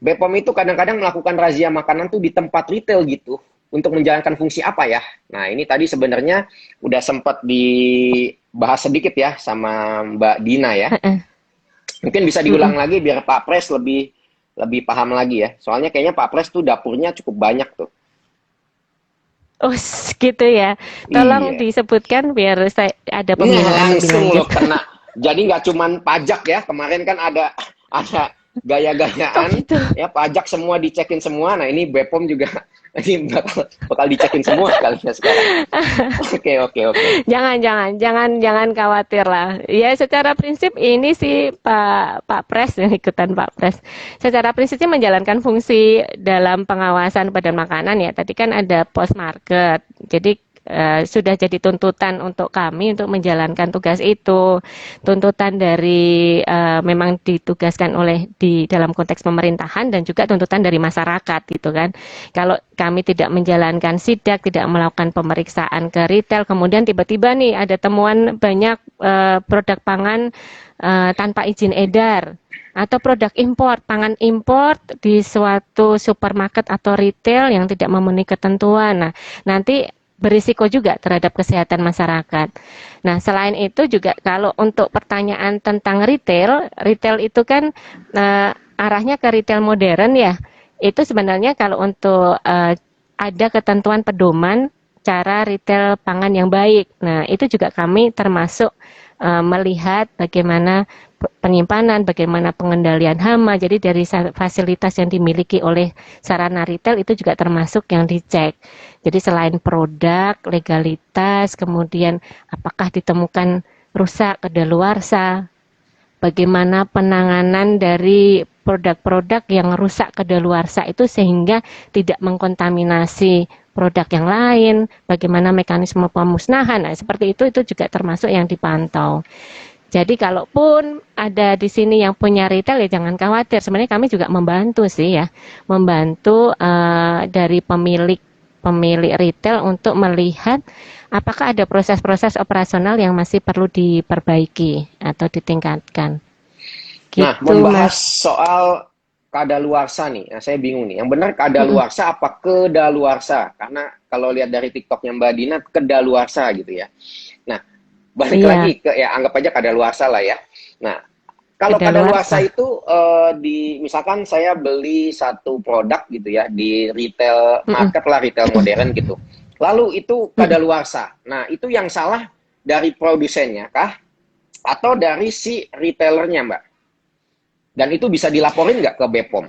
BPOM itu kadang-kadang melakukan razia makanan tuh di tempat retail gitu untuk menjalankan fungsi apa ya? Nah, ini tadi sebenarnya udah sempat dibahas sedikit ya sama Mbak Dina ya. Mungkin bisa diulang lagi biar Pak Pres lebih paham lagi ya. Soalnya kayaknya Pak Pres tuh dapurnya cukup banyak tuh. Oh, gitu ya. Tolong Iya. disebutkan biar saya ada Ini pembinaan lebih langsung lanjut. loh kena. Jadi nggak cuman pajak ya. Kemarin kan ada Oh gaya-gayaan gitu. ya, pajak semua dicekin semua. Nah, ini BPOM juga ini bakal dicekin semua kali ya sekarang. Oke, oke, oke. Jangan khawatir lah. Ya, secara prinsip ini sih Pak Pres yang ikutan Pak Pres. Secara prinsipnya menjalankan fungsi dalam pengawasan badan makanan ya. Tadi kan ada post market. Jadi sudah jadi tuntutan untuk kami untuk menjalankan tugas itu. Tuntutan dari memang ditugaskan oleh di dalam konteks pemerintahan dan juga tuntutan dari masyarakat gitu kan. Kalau kami tidak menjalankan sidak, tidak melakukan pemeriksaan ke retail, kemudian tiba-tiba nih ada temuan banyak produk pangan tanpa izin edar atau produk impor, pangan impor di suatu supermarket atau retail yang tidak memenuhi ketentuan. Nah, nanti berisiko juga terhadap kesehatan masyarakat. Nah, selain itu juga kalau untuk pertanyaan tentang retail, retail itu kan arahnya ke retail modern ya. Itu sebenarnya kalau untuk ada ketentuan pedoman cara retail pangan yang baik. Nah, itu juga kami termasuk melihat bagaimana penyimpanan, bagaimana pengendalian hama. Jadi dari fasilitas yang dimiliki oleh sarana retail itu juga termasuk yang dicek. Jadi selain produk, legalitas, kemudian apakah ditemukan rusak, kadaluarsa, bagaimana penanganan dari produk-produk yang rusak kadaluarsa itu sehingga tidak mengkontaminasi produk yang lain, bagaimana mekanisme pemusnahan. Nah, seperti itu juga termasuk yang dipantau. Jadi kalaupun ada di sini yang punya retail ya jangan khawatir. Sebenarnya kami juga membantu sih ya, membantu dari pemilik retail untuk melihat apakah ada proses-proses operasional yang masih perlu diperbaiki atau ditingkatkan. Gitu, Nah, membahas Mas. soal kadaluarsa nih. Nah, saya bingung nih. Yang benar kadaluarsa apa kedaluarsa? Karena kalau lihat dari TikToknya Mbak Dina, kedaluarsa gitu ya. Nah, balik Iya, lagi ke ya anggap aja kadaluarsa lah ya. Nah, kalau kadaluarsa kadaluarsa. itu misalkan saya beli satu produk gitu ya di retail Mm-mm. market lah, retail modern gitu. Lalu itu kadaluarsa. Nah, itu yang salah dari produsennya kah? Atau dari si retailernya, Mbak? Dan itu bisa dilaporin nggak ke BPOM?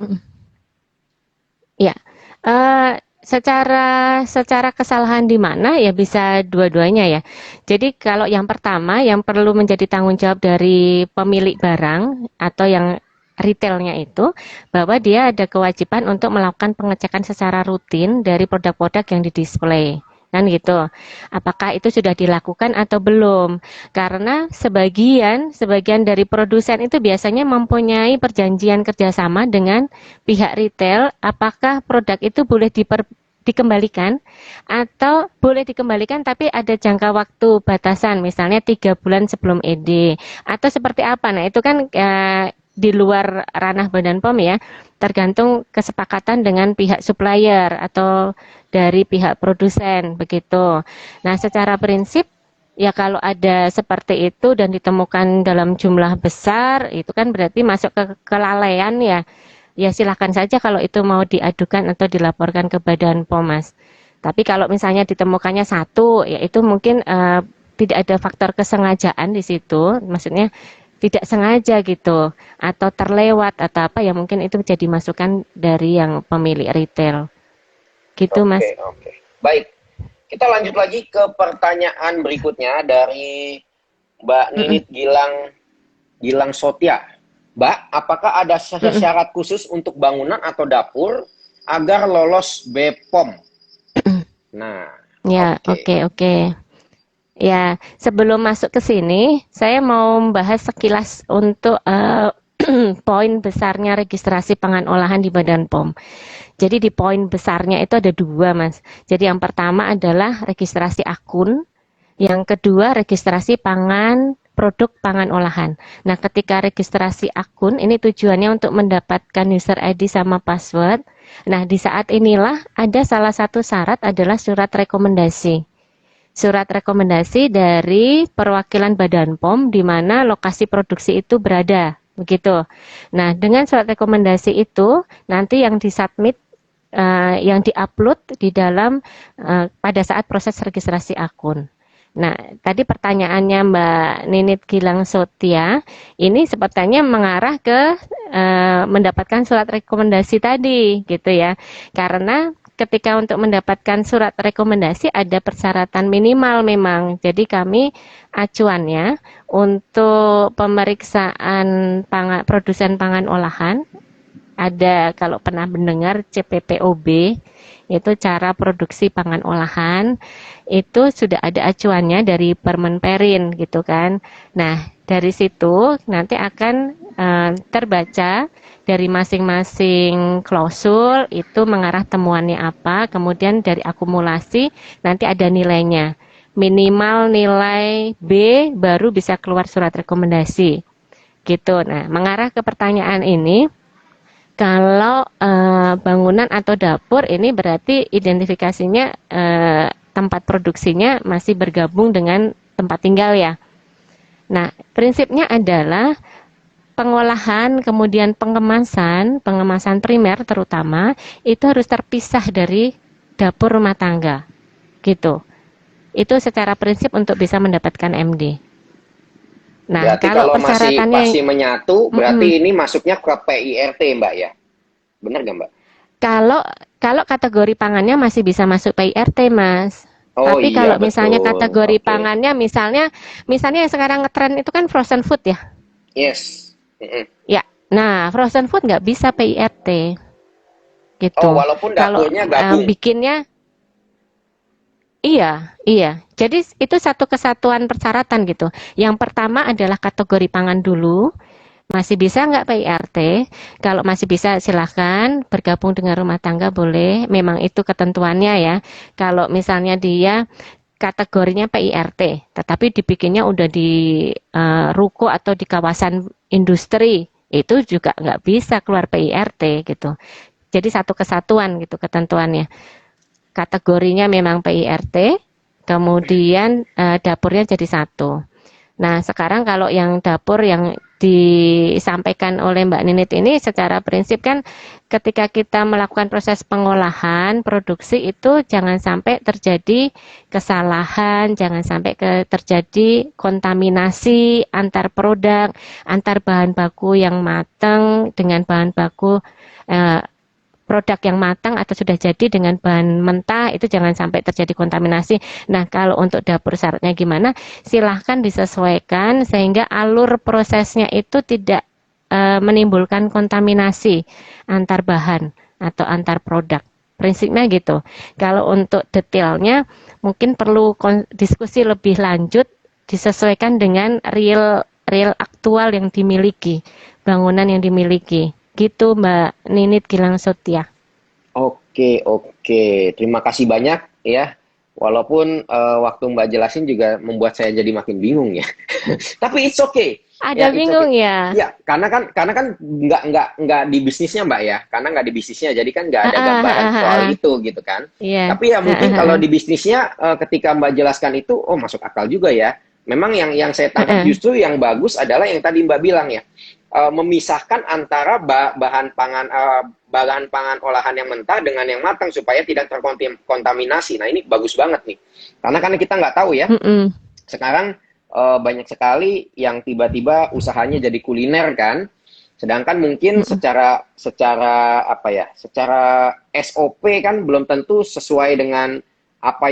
Ya, secara kesalahan di mana ya bisa dua-duanya ya. Jadi kalau yang pertama yang perlu menjadi tanggung jawab dari pemilik barang atau yang retailnya itu bahwa dia ada kewajiban untuk melakukan pengecekan secara rutin dari produk-produk yang didisplay. Kan gitu. Apakah itu sudah dilakukan atau belum? Karena sebagian dari produsen itu biasanya mempunyai perjanjian kerjasama dengan pihak retail, apakah produk itu boleh dikembalikan atau boleh dikembalikan tapi ada jangka waktu batasan, misalnya 3 bulan sebelum ED atau seperti apa. Nah itu kan di luar ranah Badan POM ya, tergantung kesepakatan dengan pihak supplier atau dari pihak produsen begitu. Nah secara prinsip ya kalau ada seperti itu dan ditemukan dalam jumlah besar, itu kan berarti masuk ke kelalaian ya. Ya silahkan saja kalau itu mau diadukan atau dilaporkan ke Badan POM, Mas. Tapi kalau misalnya ditemukannya satu, ya itu mungkin tidak ada faktor kesengajaan di situ, maksudnya tidak sengaja gitu, atau terlewat atau apa ya mungkin itu jadi masukan dari yang pemilik retail. Gitu, Mas. Oke, oke. Baik, kita lanjut lagi ke pertanyaan berikutnya dari Mbak Ninit Gilang Sotia. Mbak, apakah ada syarat khusus untuk bangunan atau dapur agar lolos BPOM? Nah, Ya, oke. Ya, sebelum masuk ke sini, saya mau membahas sekilas untuk poin besarnya registrasi pangan olahan di Badan POM. Jadi di poin besarnya itu ada dua, Mas. Jadi yang pertama adalah registrasi akun, yang kedua registrasi pangan produk pangan olahan. Nah, ketika registrasi akun, ini tujuannya untuk mendapatkan user ID sama password. Nah, di saat inilah ada salah satu syarat adalah surat rekomendasi. Surat rekomendasi dari perwakilan Badan POM di mana lokasi produksi itu berada, begitu. Nah, dengan surat rekomendasi itu nanti yang disubmit, yang diupload di dalam pada saat proses registrasi akun. Nah, tadi pertanyaannya Mbak Ninit Gilang Sotia, ini sepertinya mengarah ke mendapatkan surat rekomendasi tadi, gitu ya. Karena ketika untuk mendapatkan surat rekomendasi ada persyaratan minimal memang. Jadi kami acuannya untuk pemeriksaan produsen pangan olahan, ada kalau pernah mendengar CPPOB, itu cara produksi pangan olahan, itu sudah ada acuannya dari Permenperin gitu kan. Nah, dari situ nanti akan terbaca dari masing-masing klausul itu mengarah temuannya apa, kemudian dari akumulasi nanti ada nilainya. Minimal nilai B baru bisa keluar surat rekomendasi. Gitu. Nah, mengarah ke pertanyaan ini, kalau bangunan atau dapur ini berarti identifikasinya tempat produksinya masih bergabung dengan tempat tinggal ya. Nah, prinsipnya adalah pengolahan kemudian pengemasan primer terutama itu harus terpisah dari dapur rumah tangga. Gitu. Itu secara prinsip untuk bisa mendapatkan MD. Nah, Berarti kalau persyaratannya masih menyatu, berarti ini masuknya ke PIRT, Mbak ya? Benar nggak, Mbak? Kalau kategori pangannya masih bisa masuk PIRT, Mas. Oh Tapi iya, kalau misalnya betul. kategori Oke. pangannya, misalnya yang sekarang ngetren itu kan frozen food ya. Yes. Mm-mm. Ya, nah frozen food nggak bisa PIRT, gitu. Oh, walaupun Kalau dapurnya gabung. bikinnya, iya. Jadi itu satu kesatuan persyaratan gitu. Yang pertama adalah kategori pangan dulu. Masih bisa nggak PIRT? Kalau masih bisa silahkan bergabung dengan rumah tangga boleh. Memang itu ketentuannya ya. Kalau misalnya dia kategorinya PIRT, tetapi dibikinnya udah di ruko atau di kawasan industri, itu juga nggak bisa keluar PIRT gitu. Jadi satu kesatuan gitu ketentuannya. Kategorinya memang PIRT, kemudian dapurnya jadi satu. Nah, sekarang kalau yang dapur yang disampaikan oleh Mbak Ninit ini secara prinsip kan ketika kita melakukan proses pengolahan, produksi itu jangan sampai terjadi kesalahan, jangan sampai terjadi kontaminasi antar produk, antar bahan baku yang matang dengan bahan baku produk yang matang atau sudah jadi dengan bahan mentah, itu jangan sampai terjadi kontaminasi. Nah, kalau untuk dapur syaratnya gimana? Silahkan disesuaikan sehingga alur prosesnya itu tidak menimbulkan kontaminasi antar bahan atau antar produk. Prinsipnya gitu. Kalau untuk detailnya mungkin perlu diskusi lebih lanjut disesuaikan dengan real aktual yang dimiliki, bangunan yang dimiliki. Gitu Mbak Ninit Gilang Sotia. Oke. Terima kasih banyak ya. Walaupun waktu Mbak jelasin juga membuat saya jadi makin bingung ya. Tapi it's okay. Ada Ya, it's bingung okay. ya? Ya, karena kan nggak di bisnisnya Mbak ya. Karena nggak di bisnisnya, jadi kan nggak ada gambaran soal itu gitu kan. Iya. Tapi ya mungkin kalau di bisnisnya ketika Mbak jelaskan itu, oh masuk akal juga ya. Memang yang saya tangkap justru yang bagus adalah yang tadi Mbak bilang ya. Memisahkan antara bahan pangan olahan yang mentah dengan yang matang supaya tidak terkontaminasi. Nah ini bagus banget nih, karena kita nggak tahu ya. Sekarang banyak sekali yang tiba-tiba usahanya jadi kuliner kan, sedangkan mungkin secara SOP kan belum tentu sesuai dengan apa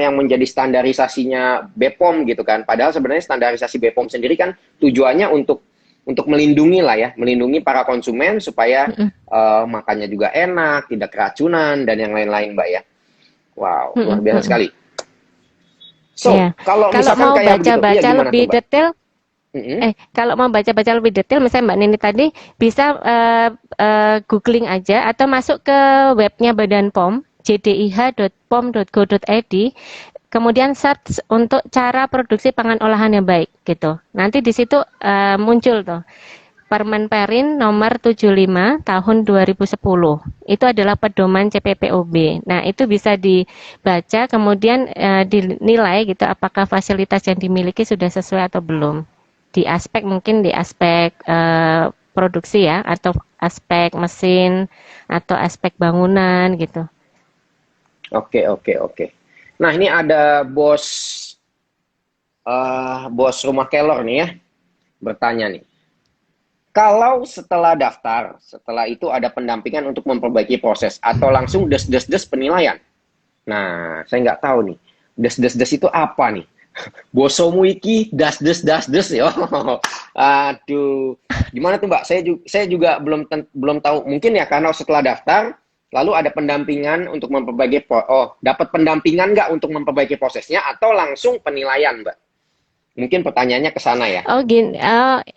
yang menjadi standarisasinya BPOM gitu kan. Padahal sebenarnya standarisasi BPOM sendiri kan tujuannya untuk melindungi para konsumen supaya makannya juga enak, tidak keracunan dan yang lain-lain, Mbak ya. Wow, luar biasa sekali. So, kalau misalkan mau kayak baca-baca begitu, lebih detail, kalau mau baca-baca lebih detail, misalnya Mbak Nini tadi bisa googling aja atau masuk ke webnya Badan POM, jdih.pom.go.id. kemudian search untuk cara produksi pangan olahan yang baik gitu. Nanti di situ muncul tuh Permenperin nomor 75 tahun 2010. Itu adalah pedoman CPPOB. Nah, itu bisa dibaca kemudian dinilai gitu apakah fasilitas yang dimiliki sudah sesuai atau belum. Di aspek produksi ya, atau aspek mesin atau aspek bangunan gitu. Oke, oke, oke. Nah, ini ada bos rumah kelor nih ya, bertanya nih. Kalau setelah daftar, setelah itu ada pendampingan untuk memperbaiki proses, atau langsung des penilaian. Nah, saya nggak tahu nih, des itu apa nih? Bosomu iki das des ya. Aduh, gimana tuh Mbak? Saya juga belum tahu. Mungkin ya karena setelah daftar, lalu ada pendampingan untuk memperbaiki dapat pendampingan nggak untuk memperbaiki prosesnya, atau langsung penilaian, Mbak? Mungkin pertanyaannya ke sana ya. Oh gini,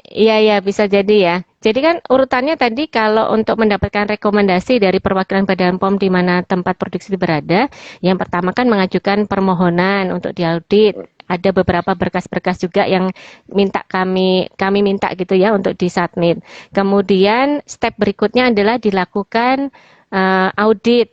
iya bisa jadi ya. Jadi kan urutannya tadi kalau untuk mendapatkan rekomendasi dari perwakilan Badan POM di mana tempat produksi berada, yang pertama kan mengajukan permohonan untuk diaudit. Ada beberapa berkas-berkas juga yang kami minta gitu ya untuk disubmit. Kemudian step berikutnya adalah dilakukan audit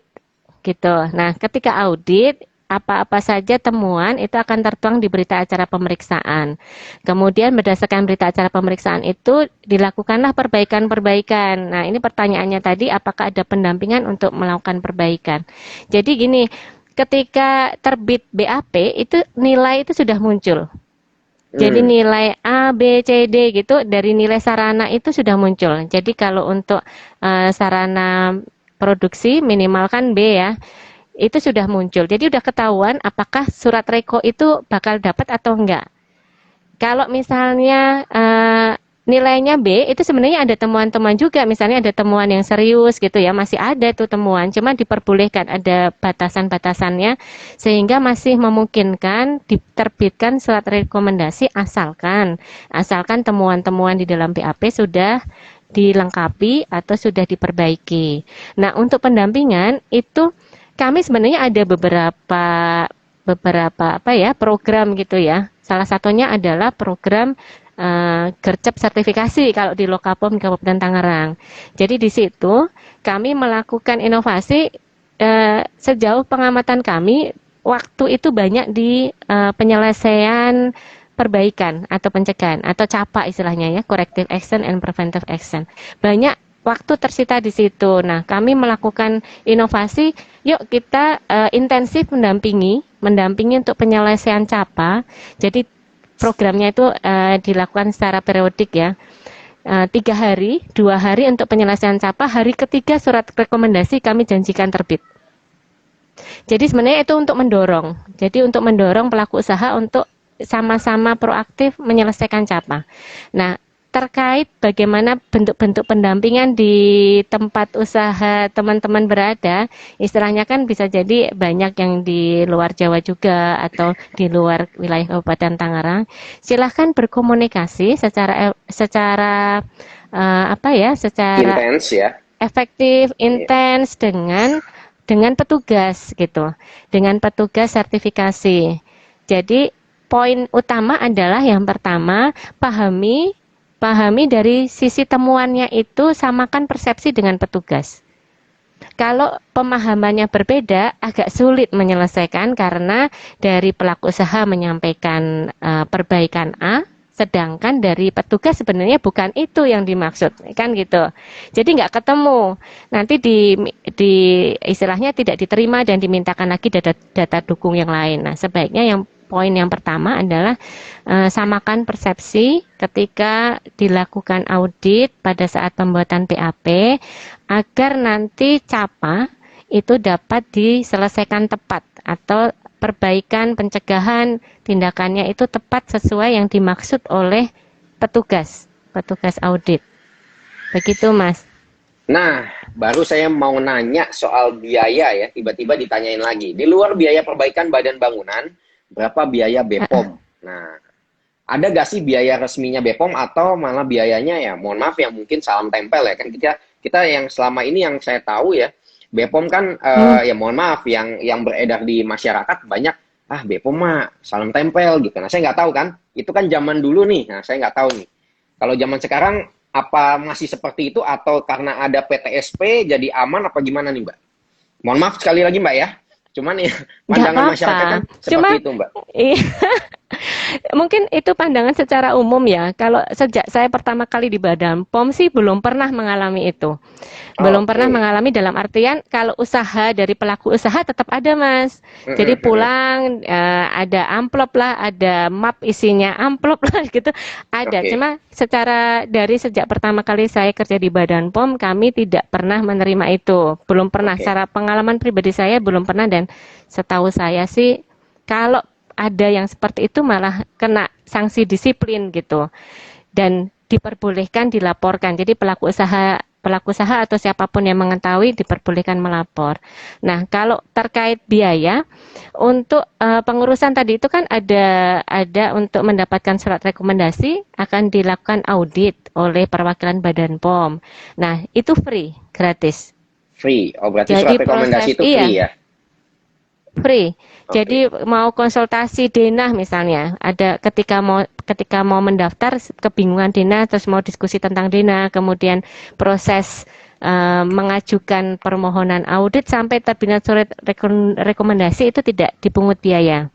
gitu. Nah, ketika audit apa-apa saja temuan itu akan tertuang di berita acara pemeriksaan. Kemudian berdasarkan berita acara pemeriksaan itu dilakukanlah perbaikan-perbaikan. Nah, ini pertanyaannya tadi apakah ada pendampingan untuk melakukan perbaikan. Jadi gini, ketika terbit BAP itu nilai itu sudah muncul. Jadi nilai A, B, C, D gitu dari nilai sarana itu sudah muncul. Jadi kalau untuk sarana produksi minimal kan B ya. Itu sudah muncul. Jadi udah ketahuan apakah surat reko itu bakal dapat atau enggak. Kalau misalnya nilainya B, itu sebenarnya ada temuan-temuan juga. Misalnya ada temuan yang serius gitu ya, masih ada tuh temuan. Cuma diperbolehkan ada batasan-batasannya sehingga masih memungkinkan diterbitkan surat rekomendasi asalkan temuan-temuan di dalam BAP sudah dilengkapi atau sudah diperbaiki. Nah, untuk pendampingan itu kami sebenarnya ada beberapa program gitu ya. Salah satunya adalah program gercep sertifikasi kalau di Lokapom Kabupaten Tangerang. Jadi di situ kami melakukan inovasi sejauh pengamatan kami waktu itu banyak di penyelesaian perbaikan atau pencegahan atau CAPA istilahnya ya, corrective action and preventive action. Banyak waktu tersita di situ. Nah, kami melakukan inovasi, yuk kita intensif mendampingi untuk penyelesaian CAPA. Jadi programnya itu dilakukan secara periodik ya. 3 hari, 2 hari untuk penyelesaian CAPA, hari ketiga surat rekomendasi kami janjikan terbit. Jadi sebenarnya itu untuk mendorong. Jadi untuk mendorong pelaku usaha untuk sama-sama proaktif menyelesaikan CAPA. Nah, terkait bagaimana bentuk-bentuk pendampingan di tempat usaha teman-teman berada, istilahnya kan bisa jadi banyak yang di luar Jawa juga atau di luar wilayah Kabupaten Tangerang. Silahkan berkomunikasi secara secara intens ya, efektif, intens dengan petugas gitu, dengan petugas sertifikasi. Jadi poin utama adalah yang pertama pahami dari sisi temuannya itu, samakan persepsi dengan petugas. Kalau pemahamannya berbeda, agak sulit menyelesaikan karena dari pelaku usaha menyampaikan perbaikan A, sedangkan dari petugas sebenarnya bukan itu yang dimaksud, kan gitu. Jadi nggak ketemu. Nanti di istilahnya tidak diterima dan dimintakan lagi data dukung yang lain. Nah, sebaiknya poin yang pertama adalah samakan persepsi ketika dilakukan audit pada saat pembuatan PAP agar nanti CAPA itu dapat diselesaikan tepat atau perbaikan pencegahan tindakannya itu tepat sesuai yang dimaksud oleh petugas audit. Begitu, Mas. Nah, baru saya mau nanya soal biaya ya, tiba-tiba ditanyain lagi. Di luar biaya perbaikan badan bangunan, berapa biaya BPOM? Nah, ada gak sih biaya resminya BPOM atau malah biayanya ya, mohon maaf ya mungkin salam tempel ya, kan kita yang selama ini yang saya tahu ya, BPOM kan ya mohon maaf yang beredar di masyarakat banyak BPOM mah salam tempel gitu. Nah, saya nggak tahu kan, itu kan zaman dulu nih. Nah, saya nggak tahu nih. Kalau zaman sekarang, apa masih seperti itu atau karena ada PTSP jadi aman apa gimana nih, Mbak? Mohon maaf sekali lagi, Mbak ya. Cuman ya, Nggak pandangan apa-apa. masyarakat kan Cuma, seperti itu, Mbak. iya, mungkin itu pandangan secara umum ya. Kalau sejak saya pertama kali di Badan POM sih belum pernah mengalami itu. Oh, Belum pernah oke. mengalami dalam artian kalau usaha dari pelaku usaha tetap ada, Mas. Jadi pulang ada amplop lah, ada map isinya amplop lah gitu. Ada. Oke, Cuma secara dari sejak pertama kali saya kerja di Badan POM kami tidak pernah menerima itu. Belum pernah. oke. Secara pengalaman pribadi saya belum pernah dan setahu saya sih kalau ada yang seperti itu malah kena sanksi disiplin gitu dan diperbolehkan dilaporkan. Jadi pelaku usaha atau siapapun yang mengetahui diperbolehkan melapor. Nah, kalau terkait biaya untuk pengurusan tadi itu kan ada untuk mendapatkan surat rekomendasi akan dilakukan audit oleh perwakilan Badan POM. Nah, itu free, gratis. Free. Oh, berarti Jadi surat rekomendasi itu iya, free ya? free. Oke. Jadi mau konsultasi denah misalnya, ada ketika mau mendaftar kebingungan denah, terus mau diskusi tentang denah, kemudian proses mengajukan permohonan audit sampai terbitnya surat rekomendasi itu tidak dipungut biaya.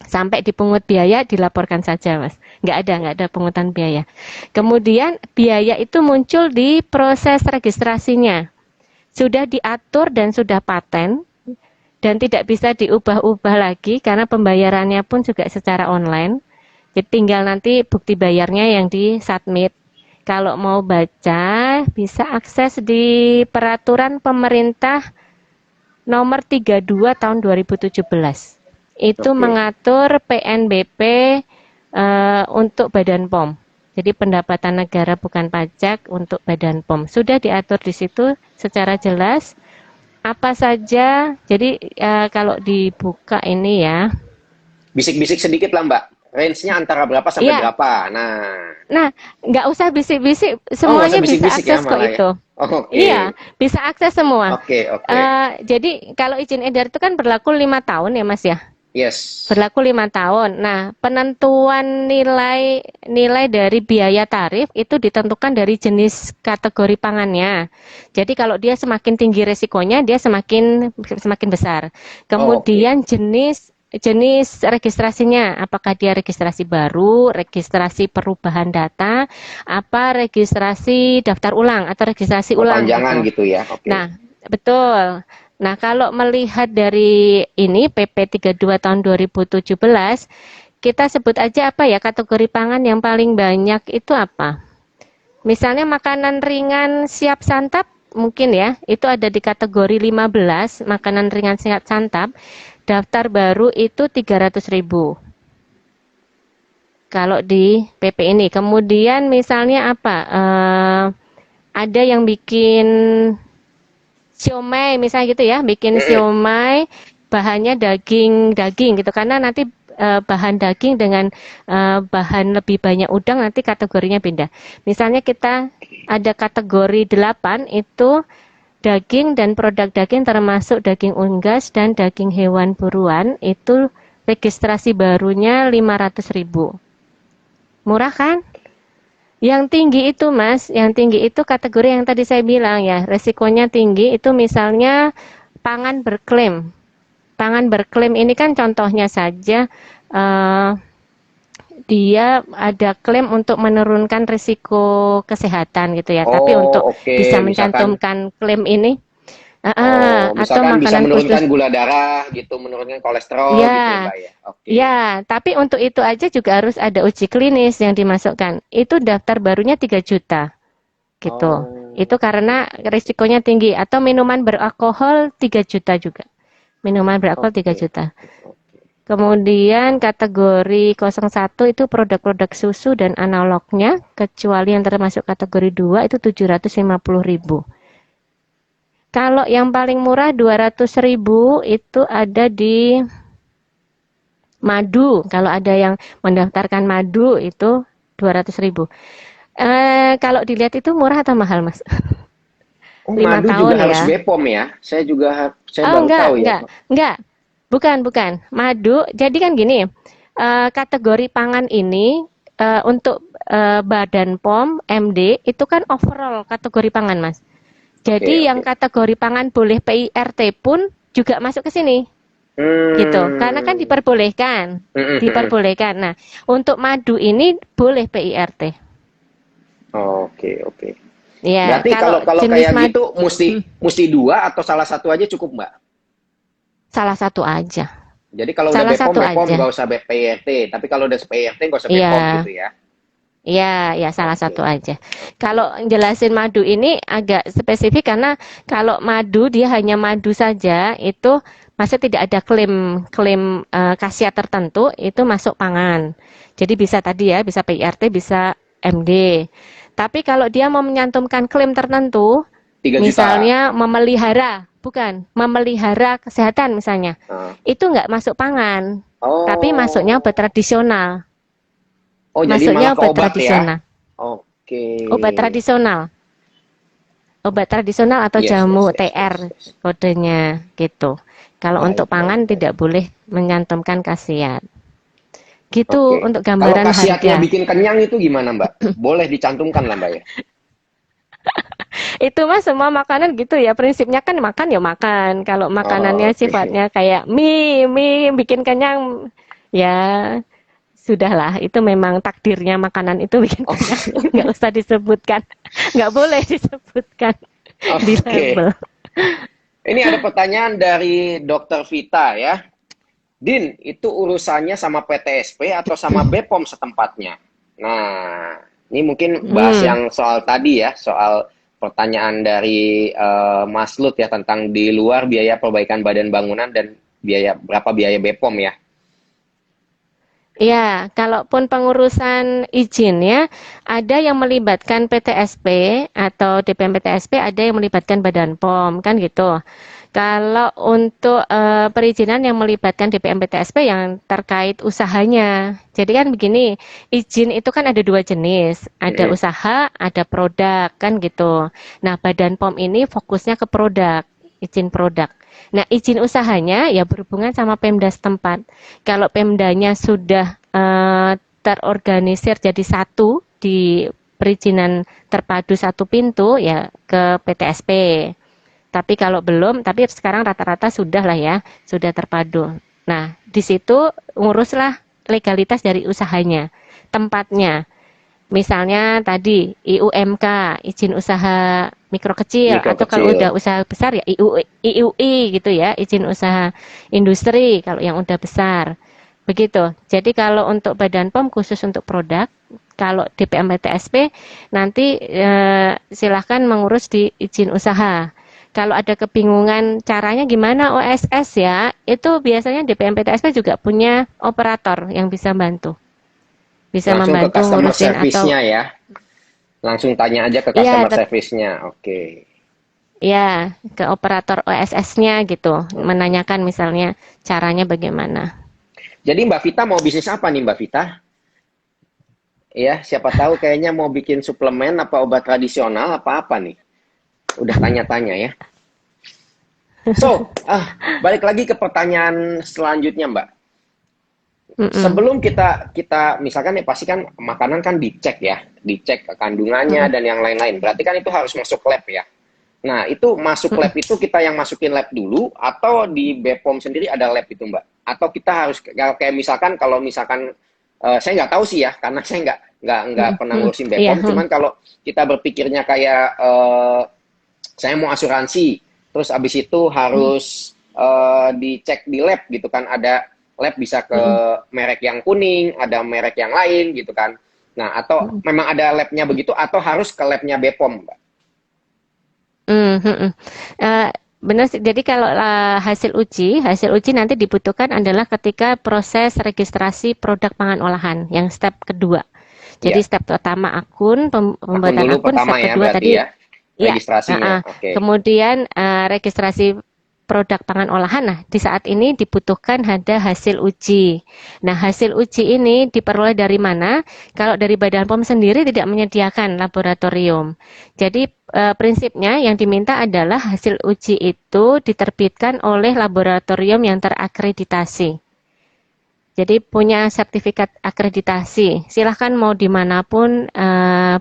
Sampai dipungut biaya dilaporkan saja, Mas. Nggak ada pungutan biaya. Kemudian biaya itu muncul di proses registrasinya. Sudah diatur dan sudah paten dan tidak bisa diubah-ubah lagi karena pembayarannya pun juga secara online. Jadi tinggal nanti bukti bayarnya yang di-submit. Kalau mau baca, bisa akses di Peraturan Pemerintah Nomor 32 Tahun 2017. Itu Oke. mengatur PNBP untuk Badan POM. Jadi pendapatan negara bukan pajak untuk Badan POM. Sudah diatur di situ secara jelas. Apa saja, jadi kalau dibuka ini ya. Bisik-bisik sedikit lah, Mbak. Range-nya antara berapa sampai Iya, berapa? nah nggak usah bisik-bisik, Oh, nggak usah semuanya bisa bisik-bisik ya akses kok malah ya? itu. Oh, oke. Iya, bisa akses semua. Oke, oke. Jadi kalau izin edar itu kan berlaku 5 tahun ya Mas ya? Yes. Berlaku 5 tahun. Nah, penentuan nilai dari biaya tarif itu ditentukan dari jenis kategori pangannya. Jadi kalau dia semakin tinggi resikonya, dia semakin besar. Oh, oke. Kemudian jenis registrasinya, apakah dia registrasi baru, registrasi perubahan data, apa registrasi daftar ulang atau registrasi ulang Perpanjangan gitu. gitu ya? Oke. Nah, betul. Nah, kalau melihat dari ini PP 32 tahun 2017, kita sebut aja apa ya kategori pangan yang paling banyak itu apa? Misalnya makanan ringan siap santap mungkin ya, itu ada di kategori 15, makanan ringan siap santap. Daftar baru itu 300.000 kalau di PP ini. Kemudian misalnya apa? Ada yang bikin siomay misalnya gitu ya, bikin siomay bahannya daging gitu karena nanti bahan daging dengan bahan lebih banyak udang nanti kategorinya beda. Misalnya kita ada kategori 8 itu daging dan produk daging termasuk daging unggas dan daging hewan buruan itu registrasi barunya 500.000. Murah kan? Yang tinggi itu Mas, yang tinggi itu kategori yang tadi saya bilang ya, resikonya tinggi itu misalnya pangan berklaim. Pangan berklaim ini kan contohnya saja dia ada klaim untuk menurunkan risiko kesehatan gitu ya. Tapi untuk Oh, oke. bisa Misalkan, mencantumkan klaim ini atau misalkan bisa makanan khusus. menurunkan gula darah gitu, menurunkan kolesterol gitu ya, Ya, Mbak ya? Oke. ya, tapi untuk itu aja juga harus ada uji klinis yang dimasukkan. Itu daftar barunya 3 juta gitu. Oh, Itu karena risikonya tinggi atau minuman beralkohol 3 juta juga. Minuman beralkohol 3 oke. juta. Kemudian kategori 01 itu produk-produk susu dan analognya, kecuali yang termasuk kategori 2 itu 750.000. Kalau yang paling murah 200.000 itu ada di madu. Kalau ada yang mendaftarkan madu itu 200.000. Kalau dilihat itu murah atau mahal, Mas? Oh, 5 madu tahun juga harus ya. BPOM ya? Saya Oh, baru tahu ya. enggak. bukan. Madu, jadi kan gini, kategori pangan ini untuk Badan POM, MD, itu kan overall kategori pangan, Mas. Jadi yang Oke. kategori pangan boleh PIRT pun juga masuk ke sini, gitu. Karena kan diperbolehkan, diperbolehkan. Nah, untuk madu ini boleh PIRT. Oke. Ya, Berarti kalau jenis kayak madu gitu mesti dua atau salah satu aja cukup, Mbak? salah satu aja. Jadi kalau udah Salah BPOM, satu BPOM aja. nggak usah PIRT. Tapi kalau udah PIRT nggak usah BPOM Iya. gitu ya? Ya, salah Oke. satu aja. Kalau jelasin madu ini agak spesifik karena kalau madu dia hanya madu saja itu masih tidak ada klaim khasiat tertentu itu masuk pangan. Jadi bisa tadi ya, bisa PIRT, bisa MD. Tapi kalau dia mau menyantumkan klaim tertentu, 3 juta. misalnya memelihara kesehatan misalnya, itu nggak masuk pangan, tapi masuknya obat tradisional. Jadi Masuknya malah ke obat obat ya? tradisional. Oke. Obat tradisional atau Yes, jamu yes. TR kodenya gitu. Kalau untuk pangan tidak boleh menyantumkan khasiat. Gitu Oke. untuk Kalau gambaran khasiatnya harga. bikin kenyang itu gimana, Mbak? Boleh dicantumkan lah, Mbak ya? Itu mah semua makanan gitu ya. Prinsipnya kan makan ya makan. Kalau makanannya Oke. sifatnya kayak mie bikin kenyang, ya sudahlah. Itu memang takdirnya makanan itu bikin kenyang. Nggak usah disebutkan. Nggak boleh disebutkan di Oke. label. Ini ada pertanyaan dari Dokter Vita ya. Din, itu urusannya sama PTSP atau sama BPOM setempatnya? Nah, ini mungkin bahas yang soal tadi ya, soal pertanyaan dari Mas Lut ya tentang di luar biaya perbaikan badan bangunan dan berapa biaya BPOM ya. Ya, kalaupun pengurusan izin ya, ada yang melibatkan PTSP atau DPM PTSP, ada yang melibatkan Badan POM, kan gitu. Kalau untuk perizinan yang melibatkan DPM PTSP yang terkait usahanya. Jadi kan begini, izin itu kan ada dua jenis, ada usaha, ada produk, kan gitu. Nah, Badan POM ini fokusnya ke produk, izin produk. Nah, izin usahanya ya berhubungan sama Pemda setempat. Kalau Pemdanya sudah terorganisir jadi satu di perizinan terpadu satu pintu ya ke PTSP. Tapi kalau belum, tapi sekarang rata-rata sudah lah ya, sudah terpadu. Nah, di situ nguruslah legalitas dari usahanya, tempatnya. Misalnya tadi IUMK, izin usaha mikro kecil, atau kalau udah usaha besar ya IUI gitu ya, izin usaha industri kalau yang udah besar. Begitu. Jadi kalau untuk Badan POM khusus untuk produk, kalau DPM PTSP nanti silahkan mengurus di izin usaha. Kalau ada kebingungan caranya gimana OSS ya, itu biasanya DPM PTSP juga punya operator yang bisa bantu. Bisa langsung membantu ke customer ngurusin atau service-nya ya. Langsung tanya aja ke customer service-nya. Oke. Ya, ke operator OSS-nya gitu, menanyakan misalnya caranya bagaimana. Jadi Mbak Vita mau bisnis apa nih Mbak Vita? Ya, siapa tahu kayaknya mau bikin suplemen apa obat tradisional apa nih. Udah tanya-tanya ya. So, balik lagi ke pertanyaan selanjutnya Mbak. Sebelum kita misalkan ya pasti kan makanan kan dicek kandungannya dan yang lain-lain. Berarti kan itu harus masuk lab ya. Nah, itu masuk lab itu kita yang masukin lab dulu atau di BPOM sendiri ada lab itu Mbak? Atau kita harus kayak misalkan kalau misalkan saya nggak tahu sih ya karena saya nggak pernah ngurusin BPOM. Cuman kalau kita berpikirnya kayak saya mau asuransi, terus abis itu harus dicek di lab gitu kan, ada lab bisa ke merek yang kuning, ada merek yang lain gitu kan. Nah, atau memang ada labnya begitu atau harus ke labnya BPOM, Mbak? Benar sih. Jadi kalau hasil uji nanti dibutuhkan adalah ketika proses registrasi produk pangan olahan yang step kedua. Jadi step pertama akun, pembuatan akun, pertama step ya, kedua tadi ya, registrasinya. Kemudian registrasi produk pangan olahan. Nah, di saat ini dibutuhkan ada hasil uji. Nah, hasil uji ini diperoleh dari mana? Kalau dari Badan POM sendiri tidak menyediakan laboratorium. Jadi prinsipnya yang diminta adalah hasil uji itu diterbitkan oleh laboratorium yang terakreditasi. Jadi punya sertifikat akreditasi. Silahkan mau dimanapun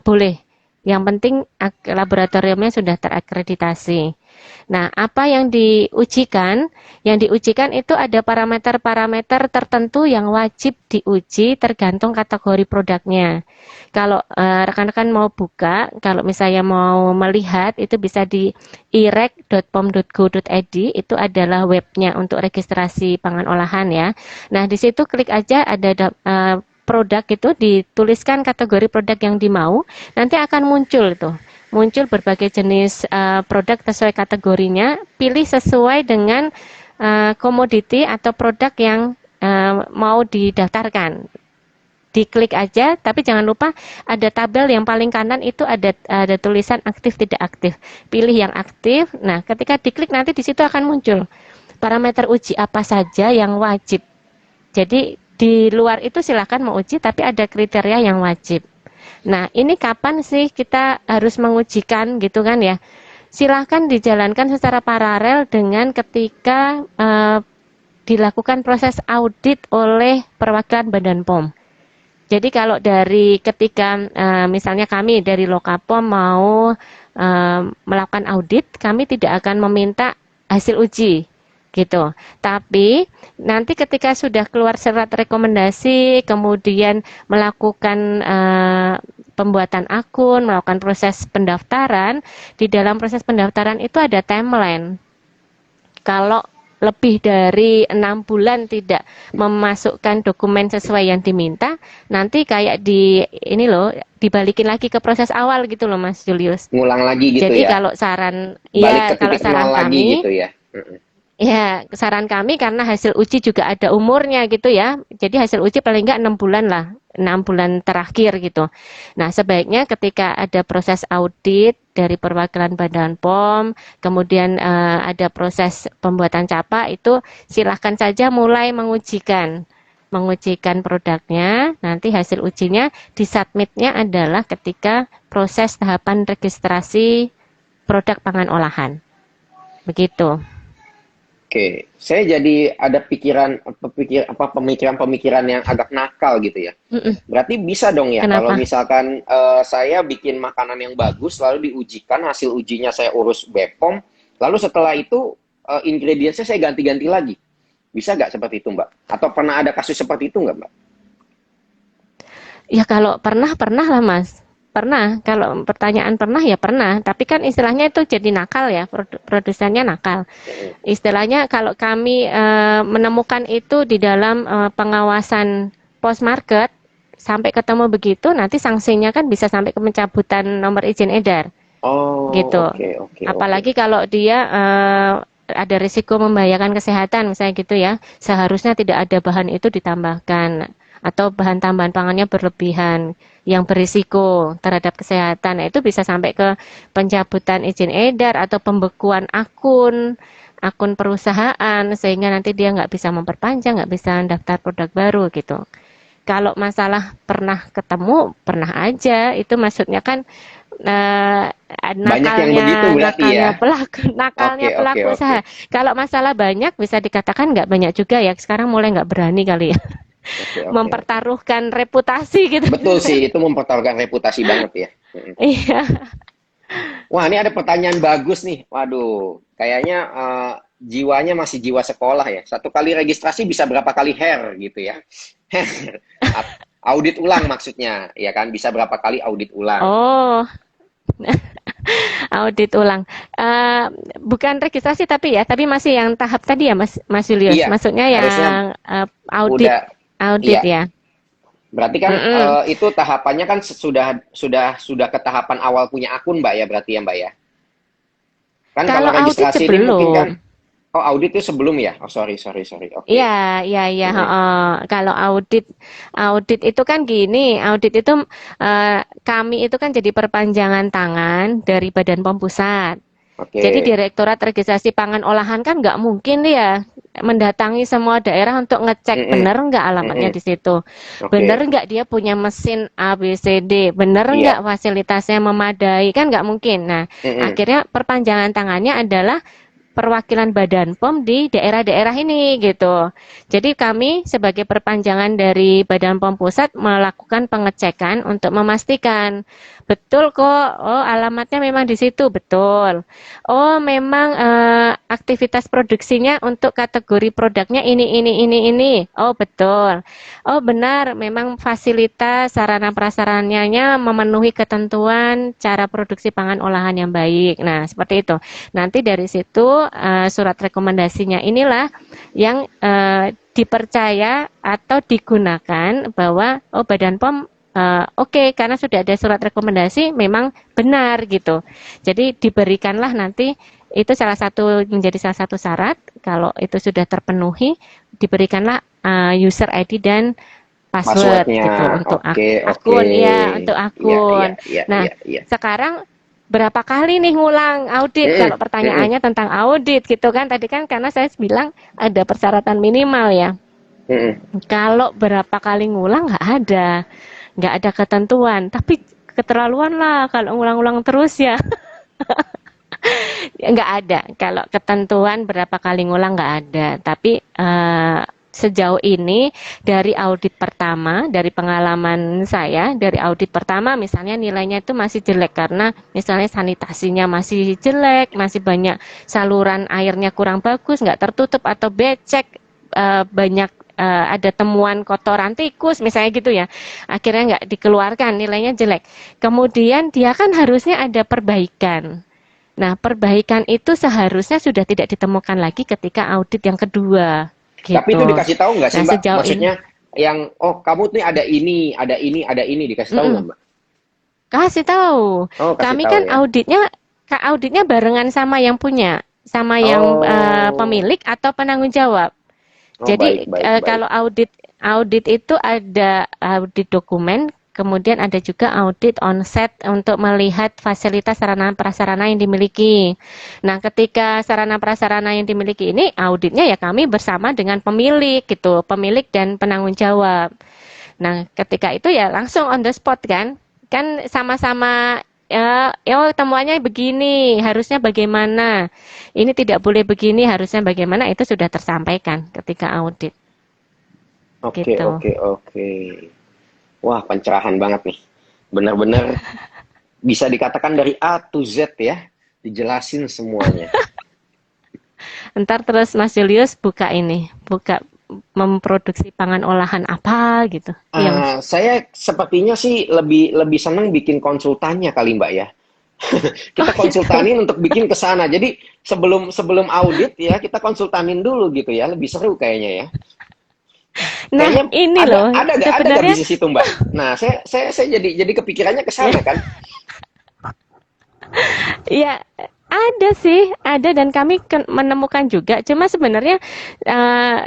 boleh. Yang penting laboratoriumnya sudah terakreditasi. Nah, apa yang diujikan? Yang diujikan itu ada parameter-parameter tertentu yang wajib diuji tergantung kategori produknya. Kalau rekan-rekan mau buka, kalau misalnya mau melihat, itu bisa di irec.pom.go.id, itu adalah webnya untuk registrasi pangan olahan ya. Nah, di situ klik aja ada produk itu, dituliskan kategori produk yang dimau, nanti akan muncul tuh. Muncul berbagai jenis produk sesuai kategorinya, pilih sesuai dengan komoditi atau produk yang mau didaftarkan. Diklik aja, tapi jangan lupa ada tabel yang paling kanan itu ada tulisan aktif tidak aktif. Pilih yang aktif. Nah, ketika diklik nanti di situ akan muncul parameter uji apa saja yang wajib. Jadi di luar itu silakan mau uji, tapi ada kriteria yang wajib. Nah, ini kapan sih kita harus mengujikan gitu kan ya? Silahkan dijalankan secara paralel dengan ketika dilakukan proses audit oleh perwakilan Badan POM. Jadi kalau dari ketika misalnya kami dari Lokapom mau melakukan audit, kami tidak akan meminta hasil uji gitu. Tapi nanti ketika sudah keluar surat rekomendasi, kemudian melakukan pembuatan akun, melakukan proses pendaftaran, di dalam proses pendaftaran itu ada timeline. Kalau lebih dari 6 bulan tidak memasukkan dokumen sesuai yang diminta, nanti kayak ini loh, dibalikin lagi ke proses awal gitu loh Mas Julius. Ngulang lagi gitu. Jadi ya. kalau saran, Balik ke kalau titik saran nol lagi kami, gitu ya. ya saran kami karena hasil uji juga ada umurnya gitu ya. Jadi hasil uji paling nggak 6 bulan lah, 6 bulan terakhir gitu. Nah, sebaiknya ketika ada proses audit dari perwakilan Badan POM, kemudian ada proses pembuatan CAPA, itu silahkan saja mulai mengujikan produknya. Nanti hasil ujinya disubmitnya adalah ketika proses tahapan registrasi produk pangan olahan. Begitu. Oke, saya jadi ada pemikiran yang agak nakal gitu ya. Berarti bisa dong ya. Kenapa? Kalau misalkan saya bikin makanan yang bagus, lalu diujikan, hasil ujinya saya urus BPOM, lalu setelah itu ingredientsnya saya ganti-ganti lagi. Bisa nggak seperti itu, Mbak? Atau pernah ada kasus seperti itu nggak, Mbak? Ya kalau pernah lah Mas. Pernah, kalau pertanyaan pernah ya pernah, tapi kan istilahnya itu jadi nakal ya, produsennya nakal. Istilahnya kalau kami menemukan itu di dalam pengawasan post market, sampai ketemu begitu, nanti sanksinya kan bisa sampai ke pencabutan nomor izin edar. Oh, gitu. Apalagi kalau dia ada risiko membahayakan kesehatan, misalnya gitu ya, seharusnya tidak ada bahan itu ditambahkan, atau bahan tambahan pangannya berlebihan yang berisiko terhadap kesehatan. Nah, itu bisa sampai ke pencabutan izin edar atau pembekuan akun perusahaan, sehingga nanti dia nggak bisa memperpanjang, nggak bisa daftar produk baru gitu. Kalau masalah pernah ketemu, pernah aja, itu maksudnya kan nakalnya pelaku usaha. Kalau masalah banyak bisa dikatakan nggak banyak juga ya, sekarang mulai nggak berani kali ya. Mempertaruhkan reputasi gitu. Betul sih, itu mempertaruhkan reputasi banget ya. Iya. Wah, ini ada pertanyaan bagus nih. Waduh, kayaknya jiwanya masih jiwa sekolah ya. Satu kali registrasi bisa berapa kali hair gitu ya. Audit ulang maksudnya, ya kan? Bisa berapa kali audit ulang. Oh. Audit ulang. Bukan registrasi tapi masih yang tahap tadi ya Mas Julius. Iya, maksudnya yang audit ya. Berarti kan itu tahapannya kan sudah ke tahapan awal punya akun Mbak ya, berarti ya Mbak ya. Kan kalau registrasi ini mungkin kan audit itu sebelum ya. Oh sorry. Oke. Iya. Kalau audit itu kan gini, audit itu kami itu kan jadi perpanjangan tangan dari Badan POM Pusat. Oke. Jadi Direktorat Registrasi Pangan Olahan kan nggak mungkin ya mendatangi semua daerah untuk ngecek Mm-mm. bener nggak alamatnya Mm-mm. di situ, bener Oke. nggak dia punya mesin A B C D, bener Iya. nggak fasilitasnya memadai, kan nggak mungkin. Nah, Mm-mm. akhirnya perpanjangan tangannya adalah perwakilan Badan POM di daerah-daerah ini gitu. Jadi kami sebagai perpanjangan dari Badan POM Pusat melakukan pengecekan untuk memastikan betul kok, oh alamatnya memang di situ, betul. Oh memang aktivitas produksinya untuk kategori produknya ini. Oh betul. Oh benar, memang fasilitas sarana prasarananya memenuhi ketentuan cara produksi pangan olahan yang baik. Nah, seperti itu. Nanti dari situ surat rekomendasinya inilah yang dipercaya atau digunakan bahwa oh Badan POM oke, karena sudah ada surat rekomendasi memang benar gitu. Jadi diberikanlah nanti itu menjadi salah satu syarat kalau itu sudah terpenuhi diberikanlah user ID dan password Passwordnya. gitu untuk Oke, oke. akun ya, untuk Iya, iya, akun. iya, Nah, iya, iya. sekarang berapa kali nih ngulang audit? Mm-mm. Kalau Mm-mm. pertanyaannya tentang audit gitu kan tadi kan karena saya bilang ada persyaratan minimal ya. Mm-mm. Kalau berapa kali ngulang nggak ada ketentuan. Tapi keterlaluan lah kalau ngulang-ngulang terus ya. Nggak ada. Kalau ketentuan berapa kali ngulang nggak ada. Tapi sejauh ini dari audit pertama, dari pengalaman saya, dari audit pertama misalnya nilainya itu masih jelek karena misalnya sanitasinya masih jelek, masih banyak saluran airnya kurang bagus, nggak tertutup atau becek, banyak ada temuan kotoran tikus misalnya gitu ya, akhirnya nggak dikeluarkan, nilainya jelek. Kemudian dia kan harusnya ada perbaikan. Nah, perbaikan itu seharusnya sudah tidak ditemukan lagi ketika audit yang kedua, Tapi itu gitu. dikasih tahu nggak sih Nah, Mbak? sejauh ini, Maksudnya yang oh kamu nih ada ini, ada ini, ada ini dikasih tahu nggak mm-mm, Mbak? kasih tahu. Oh kasih Kami tahu kan ya. auditnya barengan sama yang punya, sama yang Oh, pemilik atau penanggung jawab. oh baik Jadi baik baik. kalau audit itu ada audit dokumen, kemudian ada juga audit onset untuk melihat fasilitas sarana prasarana yang dimiliki. Nah, ketika sarana prasarana yang dimiliki ini auditnya ya kami bersama dengan pemilik gitu, pemilik dan penanggung jawab. Nah, ketika itu ya langsung on the spot kan, kan sama-sama temuannya begini, harusnya bagaimana, ini tidak boleh begini, harusnya bagaimana, itu sudah tersampaikan ketika audit, Oke gitu. oke oke. Wah pencerahan banget nih. Benar-benar bisa dikatakan dari A to Z ya, dijelasin semuanya. Ntar terus Mas Julius buka memproduksi pangan olahan apa gitu. Iya Mas. Saya sepertinya sih lebih lebih seneng bikin konsultannya kali Mbak ya. Oh Kita gitu. konsultanin untuk bikin ke sana. Jadi sebelum sebelum audit ya kita konsultanin dulu gitu ya. Lebih seru kayaknya ya. Nah Kayaknya ini loh ada gak sebenarnya bisnis itu Mbak? Nah saya jadi kepikirannya ke ya sana kan. ya ada sih, ada dan kami menemukan juga. Cuma sebenarnya eh,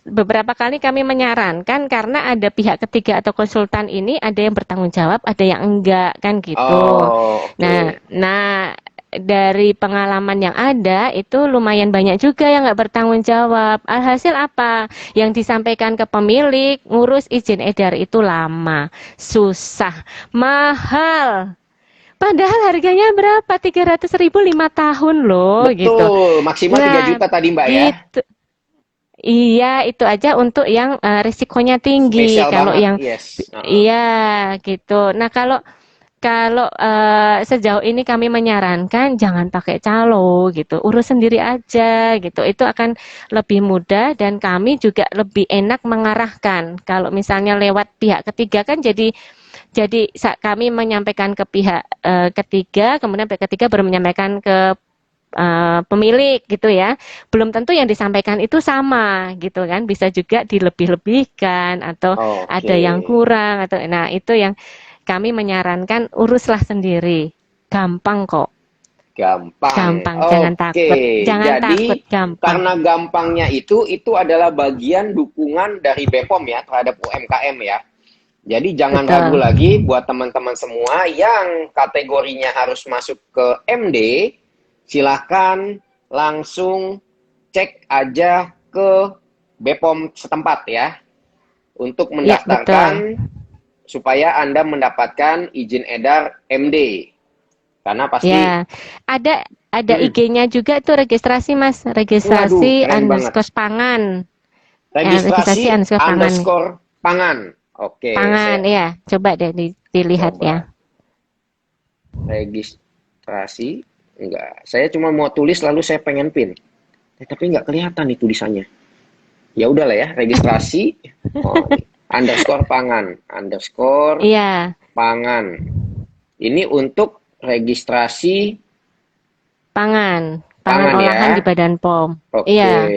beberapa kali kami menyarankan karena ada pihak ketiga atau konsultan ini ada yang bertanggung jawab, ada yang enggak kan gitu. Oh Nah, oke. nah dari pengalaman yang ada itu lumayan banyak juga yang nggak bertanggung jawab. Alhasil apa? Yang disampaikan ke pemilik ngurus izin edar itu lama, susah, mahal. Padahal harganya berapa? 300.000 5 tahun loh gitu. Betul. Maksimal 3 Nah, juta tadi Mbak ya. gitu. Iya, itu aja untuk yang risikonya tinggi. Spesial Kalau banget. yang Yes. iya gitu. Nah, kalau kalau sejauh ini kami menyarankan jangan pakai calo gitu, urus sendiri aja gitu. Itu akan lebih mudah dan kami juga lebih enak mengarahkan. Kalau misalnya lewat pihak ketiga kan jadi kami menyampaikan ke pihak ketiga, kemudian pihak ketiga baru menyampaikan ke pemilik gitu ya. Belum tentu yang disampaikan itu sama gitu kan. Bisa juga dilebih-lebihkan atau ada Oke. yang kurang atau nah itu yang kami menyarankan uruslah sendiri. Gampang kok. Gampang. Gampang, jangan Oke. takut. Jangan takut, Jadi gampang. karena gampangnya itu adalah bagian dukungan dari BPOM ya terhadap UMKM ya. Jadi jangan ragu Betul. lagi buat teman-teman semua yang kategorinya harus masuk ke MD, Silahkan langsung cek aja ke BPOM setempat ya, untuk Ya, betul. mendaftarkan supaya Anda mendapatkan izin edar MD. Karena pasti, Ya, ada mm, IG-nya juga tuh registrasi Mas, waduh, registrasi keren banget. underscore pangan. Registrasi Registrasi underscore pangan. underscore pangan. Oke, Pangan, saya ya. Coba deh dilihat ya. coba registrasi. Enggak, saya cuma mau tulis lalu saya pengen pin. Tapi nggak kelihatan nih tulisannya. Ya udahlah ya, registrasi underscore pangan, underscore Iya, pangan. Ini untuk registrasi pangan. Pangan pangan olahan di ya. Badan POM. Oke. Iya.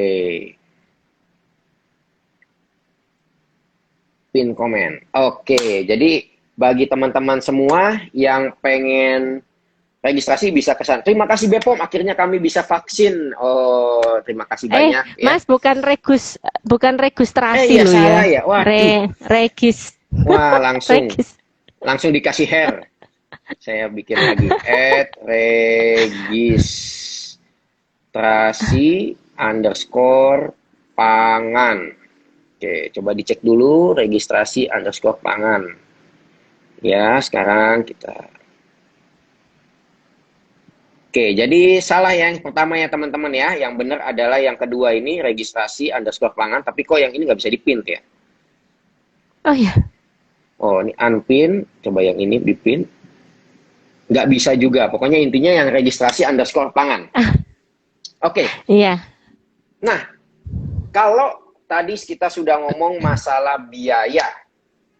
Pin komen. Oke, jadi bagi teman-teman semua yang pengen registrasi bisa ke sana. Terima kasih BPOM, akhirnya kami bisa vaksin. Oh, terima kasih banyak ya. Mas bukan registrasi Iya loh salah ya. ya. Waduh. Regis. Wah, langsung Regis. dikasih hair. Saya bikin lagi registrasi underscore pangan. Oke, coba dicek dulu registrasi underscore pangan. Ya, sekarang kita. Oke, jadi salah yang pertama ya teman-teman ya. Yang benar adalah yang kedua ini registrasi underscore pangan. Tapi kok yang ini nggak bisa dipin ya? Oh ya. Oh, ini unpin. Coba yang ini dipin. Nggak bisa juga. Pokoknya intinya yang registrasi underscore pangan. Oke. Iya. Nah, kalau tadi kita sudah ngomong masalah biaya,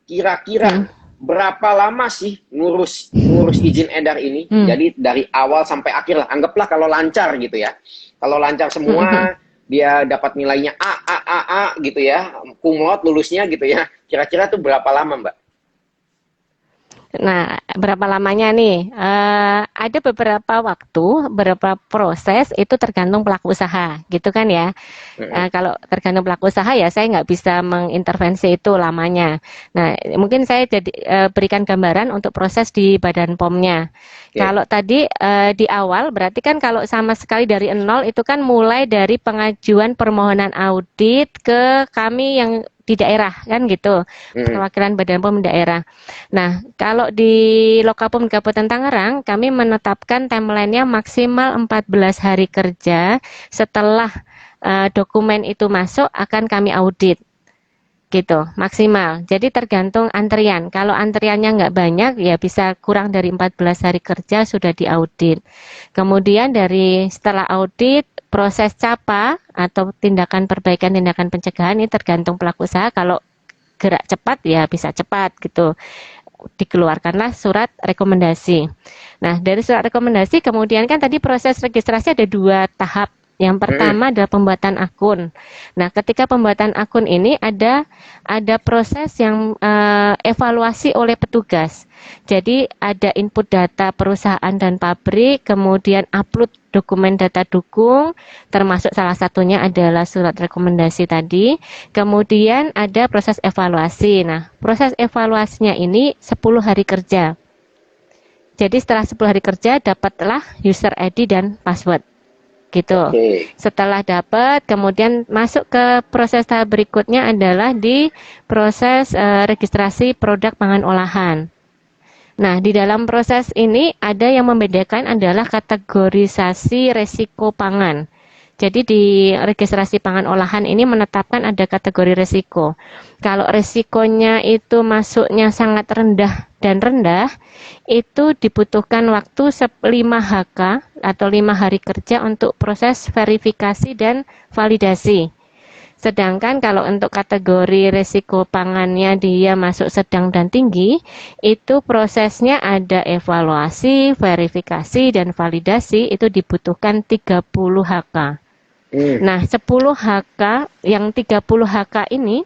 kira-kira berapa lama sih ngurus izin edar ini? Jadi dari awal sampai akhir lah. Anggaplah kalau lancar gitu ya. Kalau lancar semua, dia dapat nilainya A gitu ya, cum laude lulusnya gitu ya. Kira-kira tuh berapa lama, Mbak? Nah, berapa lamanya nih? Ada beberapa waktu, beberapa proses itu tergantung pelaku usaha, gitu kan ya. Kalau tergantung pelaku usaha ya saya nggak bisa mengintervensi itu lamanya. Nah, mungkin saya berikan gambaran untuk proses di Badan POM-nya. Kalau tadi di awal berarti kan kalau sama sekali dari nol itu kan mulai dari pengajuan permohonan audit ke kami yang di daerah kan gitu, perwakilan Badan POM daerah. Nah, kalau di Lokapom Kabupaten Tangerang kami menetapkan timeline-nya maksimal 14 hari kerja setelah dokumen itu masuk akan kami audit. Gitu, maksimal. Jadi tergantung antrian. Kalau antriannya nggak banyak, ya bisa kurang dari 14 hari kerja sudah diaudit. Kemudian setelah audit, proses CAPA atau tindakan perbaikan, tindakan pencegahan ini tergantung pelaku usaha. Kalau gerak cepat, ya bisa cepat gitu. Dikeluarkanlah surat rekomendasi. Nah, dari surat rekomendasi kemudian kan tadi proses registrasi ada 2 tahap. Yang pertama adalah pembuatan akun. Nah, ketika pembuatan akun ini ada proses yang evaluasi oleh petugas. Jadi ada input data perusahaan dan pabrik, kemudian upload dokumen data dukung, termasuk salah satunya adalah surat rekomendasi tadi. Kemudian ada proses evaluasi. Nah, proses evaluasinya ini 10 hari kerja. Jadi setelah 10 hari kerja dapatlah user ID dan password. Gitu. Setelah dapat, kemudian masuk ke proses tahap berikutnya adalah di proses registrasi produk pangan olahan. Nah, di dalam proses ini ada yang membedakan adalah kategorisasi resiko pangan. Jadi di registrasi pangan olahan ini menetapkan ada kategori resiko. Kalau resikonya itu masuknya sangat rendah dan rendah, itu dibutuhkan waktu 5 HK atau 5 hari kerja untuk proses verifikasi dan validasi. Sedangkan kalau untuk kategori resiko pangannya dia masuk sedang dan tinggi, itu prosesnya ada evaluasi, verifikasi, dan validasi itu dibutuhkan 30 HK. Nah, 10 HK, yang 30 HK ini,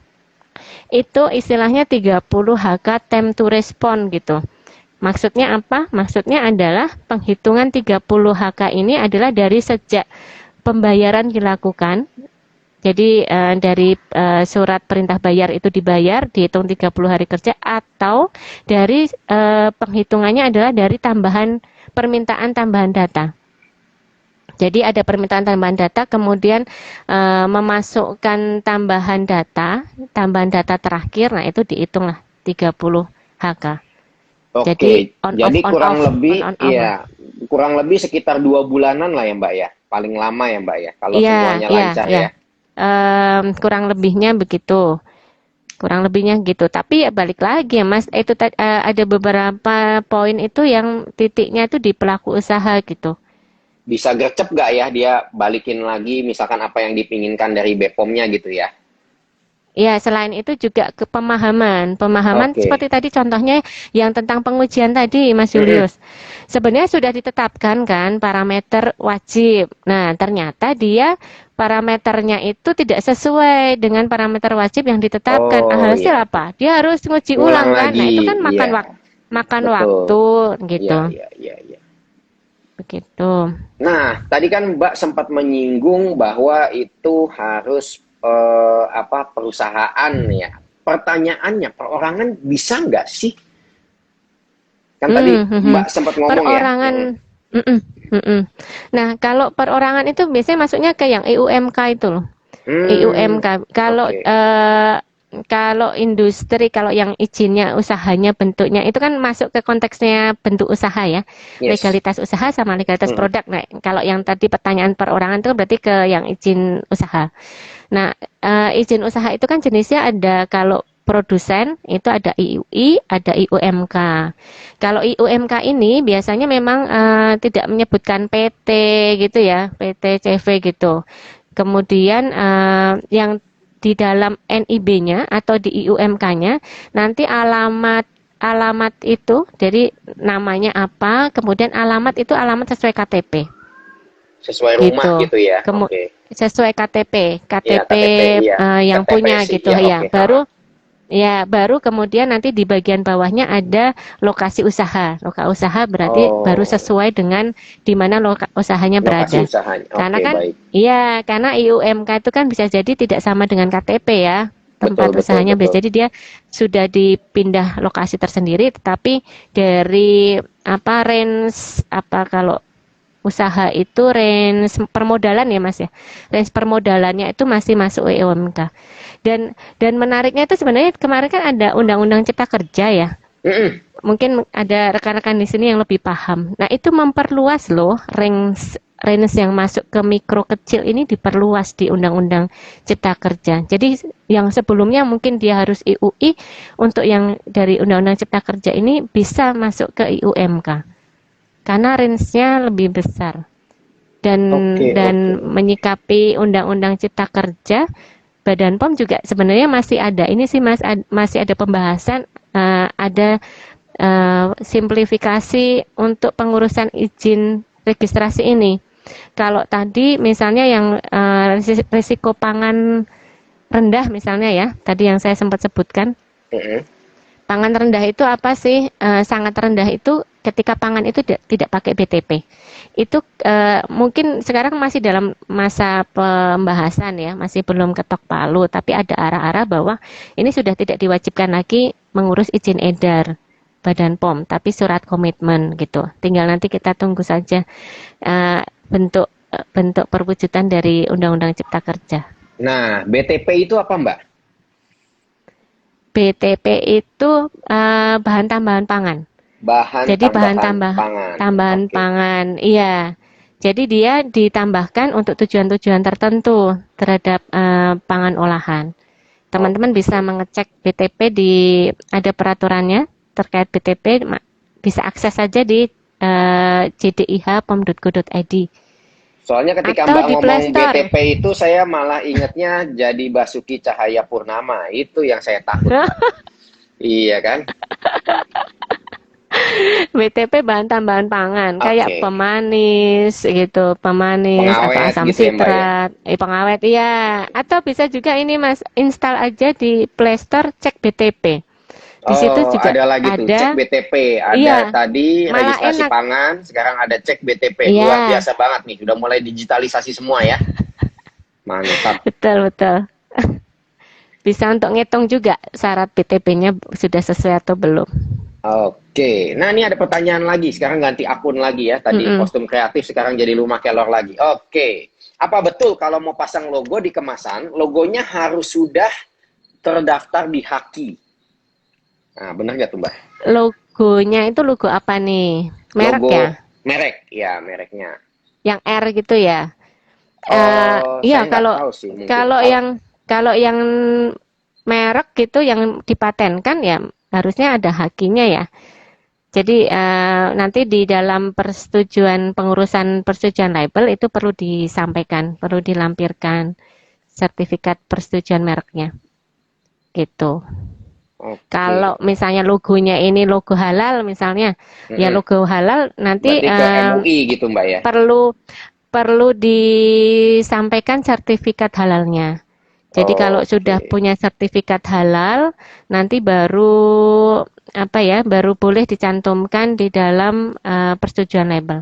itu istilahnya 30 HK time to respond gitu. Maksudnya apa? Maksudnya adalah penghitungan 30 HK ini adalah dari sejak pembayaran dilakukan. Jadi dari surat perintah bayar itu dibayar, dihitung 30 hari kerja, atau dari penghitungannya adalah dari permintaan tambahan data. Jadi ada permintaan tambahan data, kemudian memasukkan tambahan data terakhir, nah itu dihitunglah 30 HK. Jadi Oke, on jadi off, on kurang off, lebih, on off lah. iya, kurang lebih sekitar 2 bulanan lah ya Mbak ya, paling lama ya Mbak ya, kalau Iya, semuanya iya, lancar iya. ya. Kurang lebihnya begitu. Kurang lebihnya gitu. Tapi ya balik lagi ya Mas, itu ada beberapa poin itu yang titiknya itu di pelaku usaha gitu. Bisa gercep nggak ya dia balikin lagi misalkan apa yang dipinginkan dari BPOM-nya gitu ya? Ya, selain itu juga ke pemahaman. Pemahaman Oke. seperti tadi contohnya yang tentang pengujian tadi, Mas Mm-mm. Julius. Sebenarnya sudah ditetapkan kan parameter wajib. Nah, ternyata dia parameternya itu tidak sesuai dengan parameter wajib yang ditetapkan. Oh Hasil iya, apa? Dia harus nguji ngulang ulang kan. Nah, itu lagi, kan iya, makan betul, waktu iya, gitu. iya, iya, iya. Begitu. Nah, tadi kan Mbak sempat menyinggung bahwa itu harus apa perusahaan ya. Pertanyaannya, perorangan bisa nggak sih? Kan tadi Hmm, hmm, hmm. Mbak sempat ngomong ya. Perorangan, mm-mm, mm-mm. Nah, kalau perorangan itu biasanya masuknya ke yang IUMK itu loh. Hmm, IUMK. Kalau oke. kalau industri, kalau yang izinnya usahanya bentuknya itu kan masuk ke konteksnya bentuk usaha ya, Yes. legalitas usaha sama legalitas Mm-mm. produk. Nah, kalau yang tadi pertanyaan perorangan itu berarti ke yang izin usaha. Nah, izin usaha itu kan jenisnya ada kalau produsen itu ada IUI, ada IUMK. Kalau IUMK ini biasanya memang tidak menyebutkan PT gitu ya, PT CV gitu. Kemudian yang di dalam NIB-nya atau di IUMK-nya nanti alamat itu, jadi namanya apa, kemudian alamat itu alamat sesuai KTP Sesuai rumah gitu. gitu ya. Kemu Oke. sesuai KTP, Iya, KTP KTP, iya. yang KTP punya sih, gitu ya ya. oke. Ha. Baru kemudian nanti di bagian bawahnya ada lokasi usaha. Lokasi usaha berarti baru Oh, sesuai dengan di mana usahanya lokasi berada. usahanya. Karena Oke, kan, baik. iya, karena IUMK itu kan bisa jadi tidak sama dengan KTP ya. Betul, Tempat betul, usahanya betul. bisa jadi dia sudah dipindah lokasi tersendiri, tetapi dari apa range apa kalau usaha itu range permodalan ya Mas ya. Range permodalannya itu masih masuk UMK. Dan menariknya itu sebenarnya kemarin kan ada Undang-Undang Cipta Kerja ya. Mm-mm. Mungkin ada rekan-rekan di sini yang lebih paham. Nah, itu memperluas loh range range yang masuk ke mikro kecil ini diperluas di Undang-Undang Cipta Kerja. Jadi yang sebelumnya mungkin dia harus IUI, untuk yang dari Undang-Undang Cipta Kerja ini bisa masuk ke IUMK karena range-nya lebih besar. Dan Oke, oke, dan oke. menyikapi Undang-Undang Cipta Kerja, Badan POM juga sebenarnya masih ada ini sih Mas, masih ada pembahasan, ada simplifikasi untuk pengurusan izin registrasi ini. Kalau tadi misalnya yang risiko pangan rendah misalnya ya, tadi yang saya sempat sebutkan. Mm-mm. Pangan rendah itu apa sih? Sangat rendah itu ketika pangan itu tidak pakai BTP. Itu mungkin sekarang masih dalam masa pembahasan ya, masih belum ketok palu, tapi ada arah-arah bahwa ini sudah tidak diwajibkan lagi mengurus izin edar Badan POM, tapi surat komitmen gitu. Tinggal nanti kita tunggu saja bentuk perwujudan dari Undang-Undang Cipta Kerja. Nah, BTP itu apa, Mbak? BTP itu bahan tambahan pangan. Bahan Jadi tambahan pangan. tambahan Oke. pangan, iya. Jadi dia ditambahkan untuk tujuan-tujuan tertentu terhadap pangan olahan. Teman-teman bisa Oke. mengecek BTP ada peraturannya terkait BTP, bisa akses saja di jdih.pom.go.id Soalnya ketika atau Mbak di ngomong Play Store. BTP itu saya malah ingatnya jadi Basuki Cahayapurnama. Itu yang saya takut, Mbak. Iya kan? BTP bahan tambahan pangan kayak Oke. pemanis gitu, pemanis atau Pengawet asam gitu ya, Mbak ya? sitrat, pengawet iya. Atau bisa juga ini Mas, install aja di Play Store, cek BTP. Di situ Oh, juga ada lagi tuh, cek ada, BTP. Ada iya, tadi malah registrasi enak. pangan, sekarang ada cek BTP. Luar Iya, biasa banget nih, sudah mulai digitalisasi semua ya. Mantap. betul betul. Bisa untuk ngitung juga syarat BTP-nya sudah sesuai atau belum. Oke, nah ini ada pertanyaan lagi. Sekarang ganti akun lagi ya. Tadi Mm-mm. kostum kreatif, sekarang jadi Rumah Kelor lagi. Oke, apa betul kalau mau pasang logo di kemasan, logonya harus sudah terdaftar di Haki? Nah, benar nggak tuh Mbak? Logonya itu logo apa nih? Merek Logo ya? merek, ya mereknya. Yang R gitu ya? Oh, Iya, saya nggak tahu sih mungkin. kalau yang merek gitu yang dipatenkan ya harusnya ada hakinya ya. Jadi nanti di dalam pengurusan persetujuan label itu perlu disampaikan, perlu dilampirkan sertifikat persetujuan mereknya. Gitu. Oke. Kalau misalnya logonya ini logo halal misalnya, ya Mm-mm. logo halal nanti Berarti ke MUI gitu Mbak ya? perlu perlu disampaikan sertifikat halalnya. Jadi kalau sudah Oke. punya sertifikat halal, nanti baru baru boleh dicantumkan di dalam persetujuan label.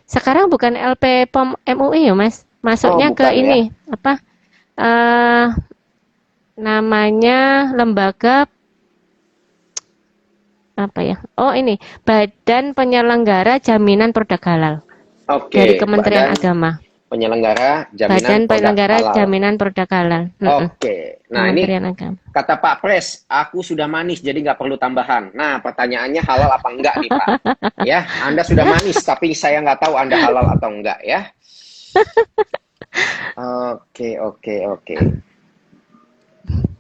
Sekarang bukan LP POM MUI ya, Mas. Oh, Masuknya ke bukan ya? ini eh, namanya lembaga apa ya? Oh, ini Badan Penyelenggara Jaminan Produk Halal dari Oke, Kementerian Badan Agama. Penyelenggara Badan Jaminan Produk Penyelenggara Halal. Jaminan Produk Halal. Oke, nah ini Kementerian Agama. kata Pak Pres, aku sudah manis jadi nggak perlu tambahan. Nah, pertanyaannya halal apa enggak nih Pak? Ya, Anda sudah manis tapi saya nggak tahu Anda halal atau enggak ya. Oke, oke, oke.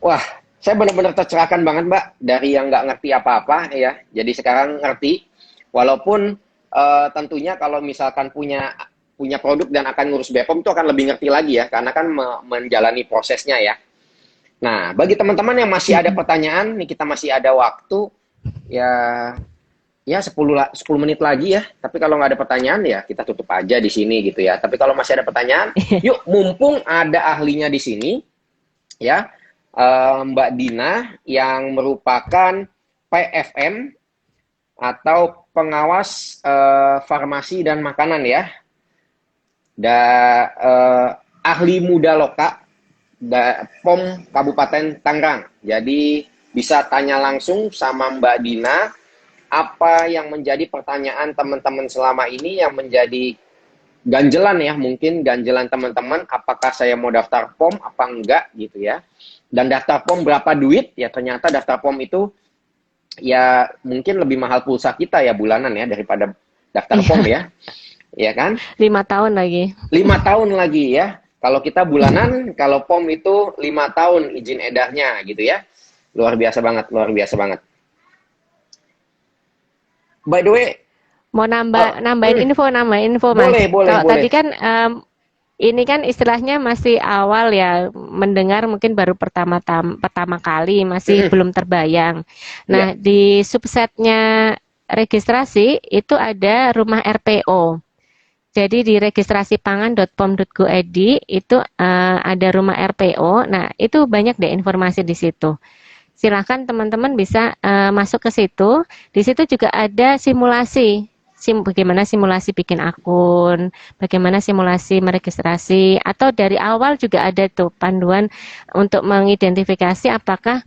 Wah, saya benar-benar tercerahkan banget Mbak dari yang nggak ngerti apa-apa ya. Jadi sekarang ngerti. Walaupun tentunya kalau misalkan punya produk dan akan ngurus BPOM itu akan lebih ngerti lagi ya, karena kan menjalani prosesnya ya. Nah, bagi teman-teman yang masih ada pertanyaan, nih kita masih ada waktu ya ya 10 menit lagi ya. Tapi kalau nggak ada pertanyaan ya kita tutup aja di sini gitu ya. Tapi kalau masih ada pertanyaan, yuk mumpung ada ahlinya di sini ya. Mbak Dina yang merupakan PFM atau pengawas farmasi dan makanan ya. Ahli muda loka POM Kabupaten Tangerang. Jadi bisa tanya langsung sama Mbak Dina apa yang menjadi pertanyaan teman-teman selama ini yang menjadi ganjelan ya, mungkin ganjelan teman-teman, apakah saya mau daftar POM apa enggak gitu ya. Dan daftar POM berapa duit? Ya ternyata daftar POM itu ya mungkin lebih mahal pulsa kita ya bulanan ya daripada daftar POM ya. Ya kan? 5 tahun lagi. 5 tahun lagi ya. Kalau kita bulanan, kalau POM itu 5 tahun izin edarnya gitu ya. Luar biasa banget, luar biasa banget. By the way, Mau nambahin info Mas. boleh, boleh, Kalau boleh. tadi kan ini kan istilahnya masih awal ya, mendengar mungkin baru pertama kali, masih belum terbayang. Nah, di subsetnya registrasi itu ada rumah RPO. Jadi di registrasipangan.pom.go.id itu ada rumah RPO. Nah, itu banyak deh informasi di situ. Silahkan teman-teman bisa masuk ke situ. Di situ juga ada simulasi. Bagaimana simulasi bikin akun, bagaimana simulasi meregistrasi, atau dari awal juga ada tuh panduan untuk mengidentifikasi apakah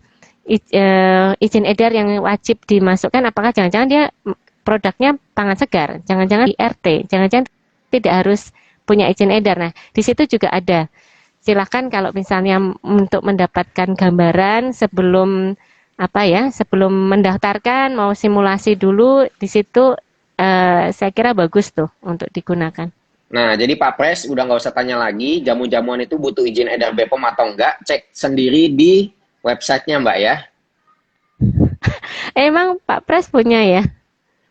izin edar yang wajib dimasukkan, apakah jangan-jangan dia produknya pangan segar, jangan-jangan IRT, jangan-jangan tidak harus punya izin edar. Nah, di situ juga ada. Silakan kalau misalnya untuk mendapatkan gambaran sebelum sebelum mendaftarkan mau simulasi dulu di situ. Saya kira bagus tuh untuk digunakan. Nah, jadi Pak Pres udah nggak usah tanya lagi, jamu-jamuan itu butuh izin edar BPOM atau enggak, cek sendiri di websitenya Mbak ya. Emang Pak Pres punya ya?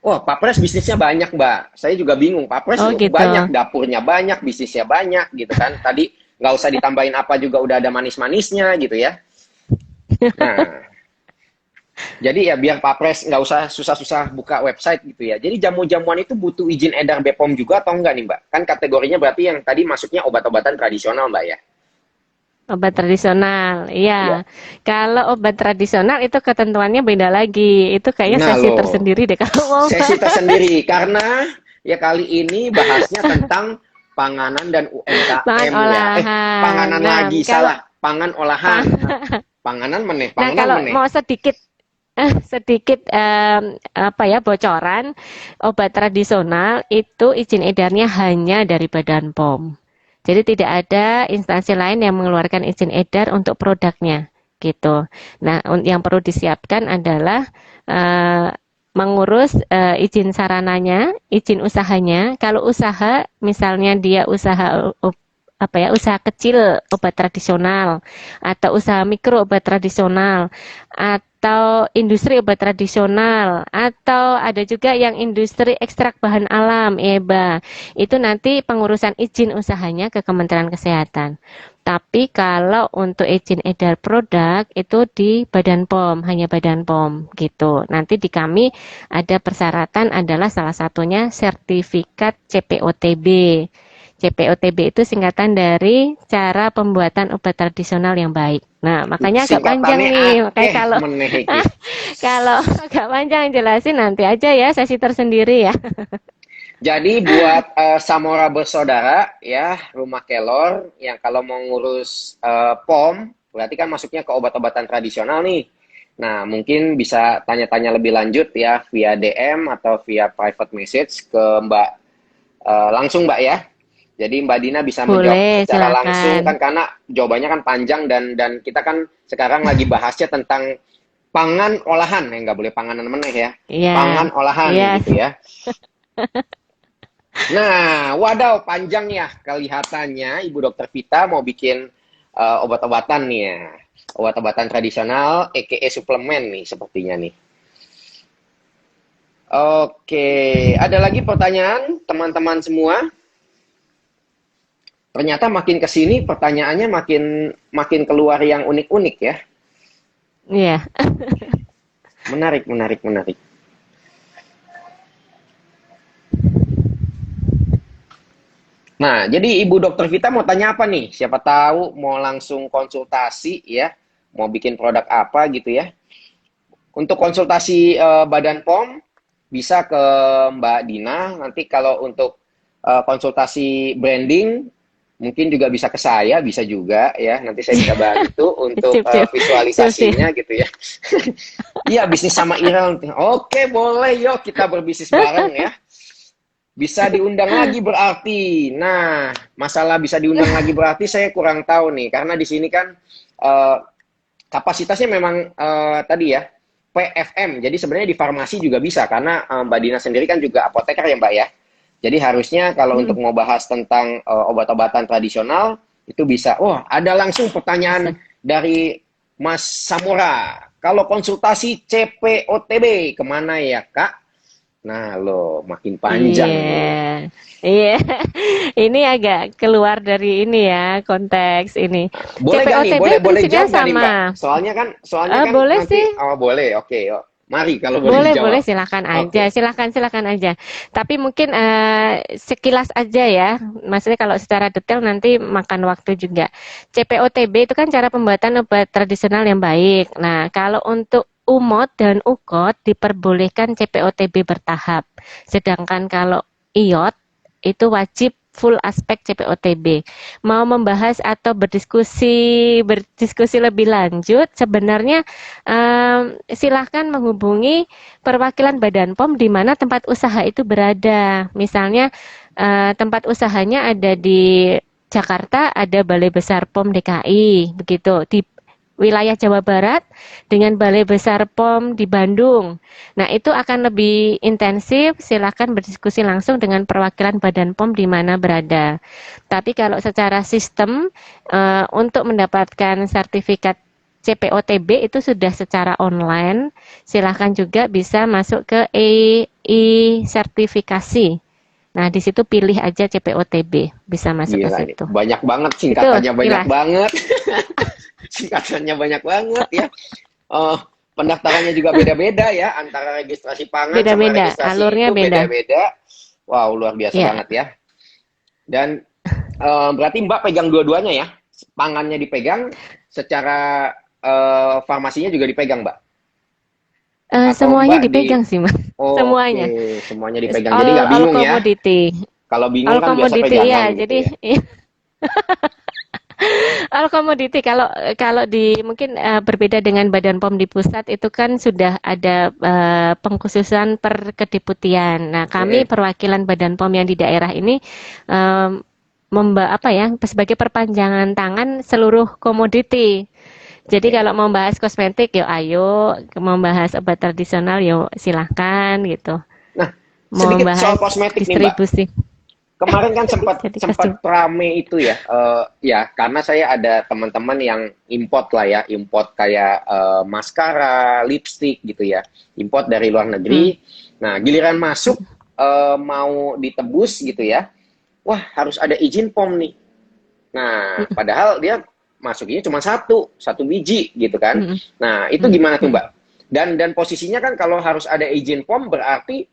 Wah, Pak Pres bisnisnya banyak Mbak. Saya juga bingung, Pak Pres gitu. banyak, dapurnya banyak, bisnisnya banyak gitu kan. Tadi nggak usah ditambahin apa juga udah ada manis-manisnya gitu ya. Nah, jadi ya biar Pak Pres nggak usah susah-susah buka website gitu ya. Jadi jamu-jamuan itu butuh izin edar BPOM juga atau enggak nih Mbak? Kan kategorinya berarti yang tadi masuknya obat-obatan tradisional Mbak ya? Obat tradisional, iya. Kalau obat tradisional itu ketentuannya beda lagi. Itu kayaknya sesi tersendiri deh kalau mau. Sesi tersendiri karena ya kali ini bahasnya tentang panganan dan UMKM Pangan olahan. Panganan Nah, lagi salah, pangan olahan. Panganan meneh, Nah, kalau mau sedikit sedikit apa ya bocoran, obat tradisional itu izin edarnya hanya dari Badan POM. Jadi tidak ada instansi lain yang mengeluarkan izin edar untuk produknya gitu. Nah, yang perlu disiapkan adalah eh, mengurus izin sarananya, izin usahanya. Kalau usaha, misalnya dia usaha apa ya, usaha kecil obat tradisional atau usaha mikro obat tradisional atau industri obat tradisional atau ada juga yang industri ekstrak bahan alam EBA. Itu nanti pengurusan izin usahanya ke Kementerian Kesehatan. Tapi kalau untuk izin edar produk itu di Badan POM, hanya Badan POM gitu. Nanti di kami ada persyaratan adalah salah satunya sertifikat CPOTB. CPOTB itu singkatan dari cara pembuatan obat tradisional yang baik. Nah, makanya agak panjang nih. Makanya kalau kalau agak panjang jelasin nanti aja ya sesi tersendiri ya. Jadi buat Samora bersaudara ya, Rumah Kelor yang kalau mau ngurus POM, berarti kan masuknya ke obat-obatan tradisional nih. Nah, mungkin bisa tanya-tanya lebih lanjut ya via DM atau via private message ke Mbak langsung Mbak ya. Jadi Mbak Dina bisa menjawab secara langsung kan, karena jawabannya kan panjang dan kita kan sekarang lagi bahasnya tentang pangan olahan, ya nggak boleh panganan meneh ya. Pangan olahan gitu ya. Nah, wadaw panjang ya kelihatannya Ibu Dokter Vita mau bikin obat-obatan nih ya. Obat-obatan tradisional, EKE suplemen nih sepertinya nih. Oke, ada lagi pertanyaan teman-teman semua? Ternyata makin kesini pertanyaannya makin keluar yang unik-unik ya. Iya. Menarik. Nah, jadi Ibu Dokter Vita mau tanya apa nih? Siapa tahu mau langsung konsultasi ya, mau bikin produk apa gitu ya. Untuk konsultasi Badan POM bisa ke Mbak Dina. Nanti kalau untuk konsultasi branding mungkin juga bisa ke saya, bisa juga ya. Nanti saya bisa bantu untuk visualisasinya gitu ya. Iya, bisnis sama Irel. Oke, boleh. Yuk kita berbisnis bareng ya. Bisa diundang lagi berarti. Nah, masalah bisa diundang lagi berarti saya kurang tahu nih. Karena di sini kan kapasitasnya memang tadi ya, PFM. Jadi sebenarnya di farmasi juga bisa. Karena Mbak Dina sendiri kan juga apoteker ya Mbak ya. Jadi harusnya kalau untuk mau bahas tentang obat-obatan tradisional itu bisa. Oh, ada langsung pertanyaan dari Mas Samora. Kalau konsultasi CPOTB kemana ya Kak? Nah lo makin panjang. Iya. Ini agak keluar dari ini ya konteks ini. Boleh gak nih? Boleh jawab sama. Nih, Mbak? Soalnya kan boleh nanti, sih. Oh boleh, oke. Mari kalau boleh dijawab. Boleh, silakan aja, silakan aja. Tapi mungkin sekilas aja ya. Maksudnya kalau secara detail nanti makan waktu juga. CPOTB itu kan cara pembuatan obat tradisional yang baik. Nah, kalau untuk UMOT dan UKOT diperbolehkan CPOTB bertahap. Sedangkan kalau IOT itu wajib full aspek CPOTB. Mau membahas atau berdiskusi lebih lanjut, sebenarnya silahkan menghubungi perwakilan Badan POM di mana tempat usaha itu berada. Misalnya tempat usahanya ada di Jakarta, ada Balai Besar POM DKI, begitu. Di wilayah Jawa Barat dengan Balai Besar POM di Bandung. Nah, itu akan lebih intensif, silakan berdiskusi langsung dengan perwakilan Badan POM di mana berada. Tapi kalau secara sistem untuk mendapatkan sertifikat CPOTB itu sudah secara online, silakan juga bisa masuk ke e-sertifikasi. Nah, di situ pilih aja CPOTB, bisa masuk ke situ. Banyak banget singkatannya, banyak banget. Singkatannya banyak banget ya. Pendaftarannya juga beda-beda ya, antara registrasi pangan sama registrasi alurnya itu beda-beda. Wow, luar biasa banget ya. Dan berarti Mbak pegang dua-duanya ya? Pangannya dipegang, secara farmasinya juga dipegang Mbak? Semuanya dipegang sih Mbak. Semuanya. Semuanya dipegang, jadi nggak bingung ya? Kalau bingung kan biasa pegangan ya, gitu jadi ya. Kalau komoditi, kalau kalau di mungkin berbeda dengan Badan POM di pusat itu kan sudah ada pengkhususan per kedeputian. Nah, kami Mm-mm. perwakilan Badan POM yang di daerah ini em, apa ya, sebagai perpanjangan tangan seluruh komoditi. Jadi Oke. kalau mau bahas kosmetik, yuk ayo, mau bahas obat tradisional, yuk silahkan gitu. Nah, Mau sedikit soal bahas kosmetik nih Mbak. distribusi. Kemarin kan sempat Jadi sempat rame itu ya, ya karena saya ada teman-teman yang import lah ya, import kayak maskara, lipstick gitu ya, import dari luar Hmm. negeri. Nah, giliran masuk mau ditebus gitu ya, wah harus ada izin POM nih. Nah, Mm, padahal dia masukinnya cuma satu biji gitu kan. mm, Nah, itu mm, gimana tuh mm, Mbak? Dan posisinya kan kalau harus ada izin POM berarti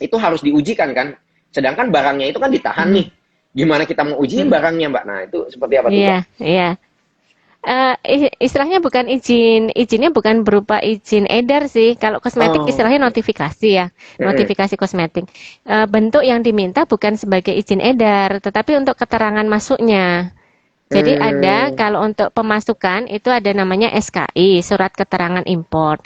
itu harus diujikan kan. Sedangkan barangnya itu kan ditahan mm, nih. Gimana kita mau ujiin mm. barangnya Mbak? Nah, itu seperti apa tuh Iya, Mbak? iya. Istilahnya bukan izinnya bukan berupa izin edar sih. Kalau kosmetik Oh, istilahnya oke. notifikasi ya, Mm-mm. notifikasi kosmetik. Bentuk yang diminta bukan sebagai izin edar, tetapi untuk keterangan masuknya. Jadi ada Hmm. kalau untuk pemasukan itu ada namanya SKI, surat keterangan import.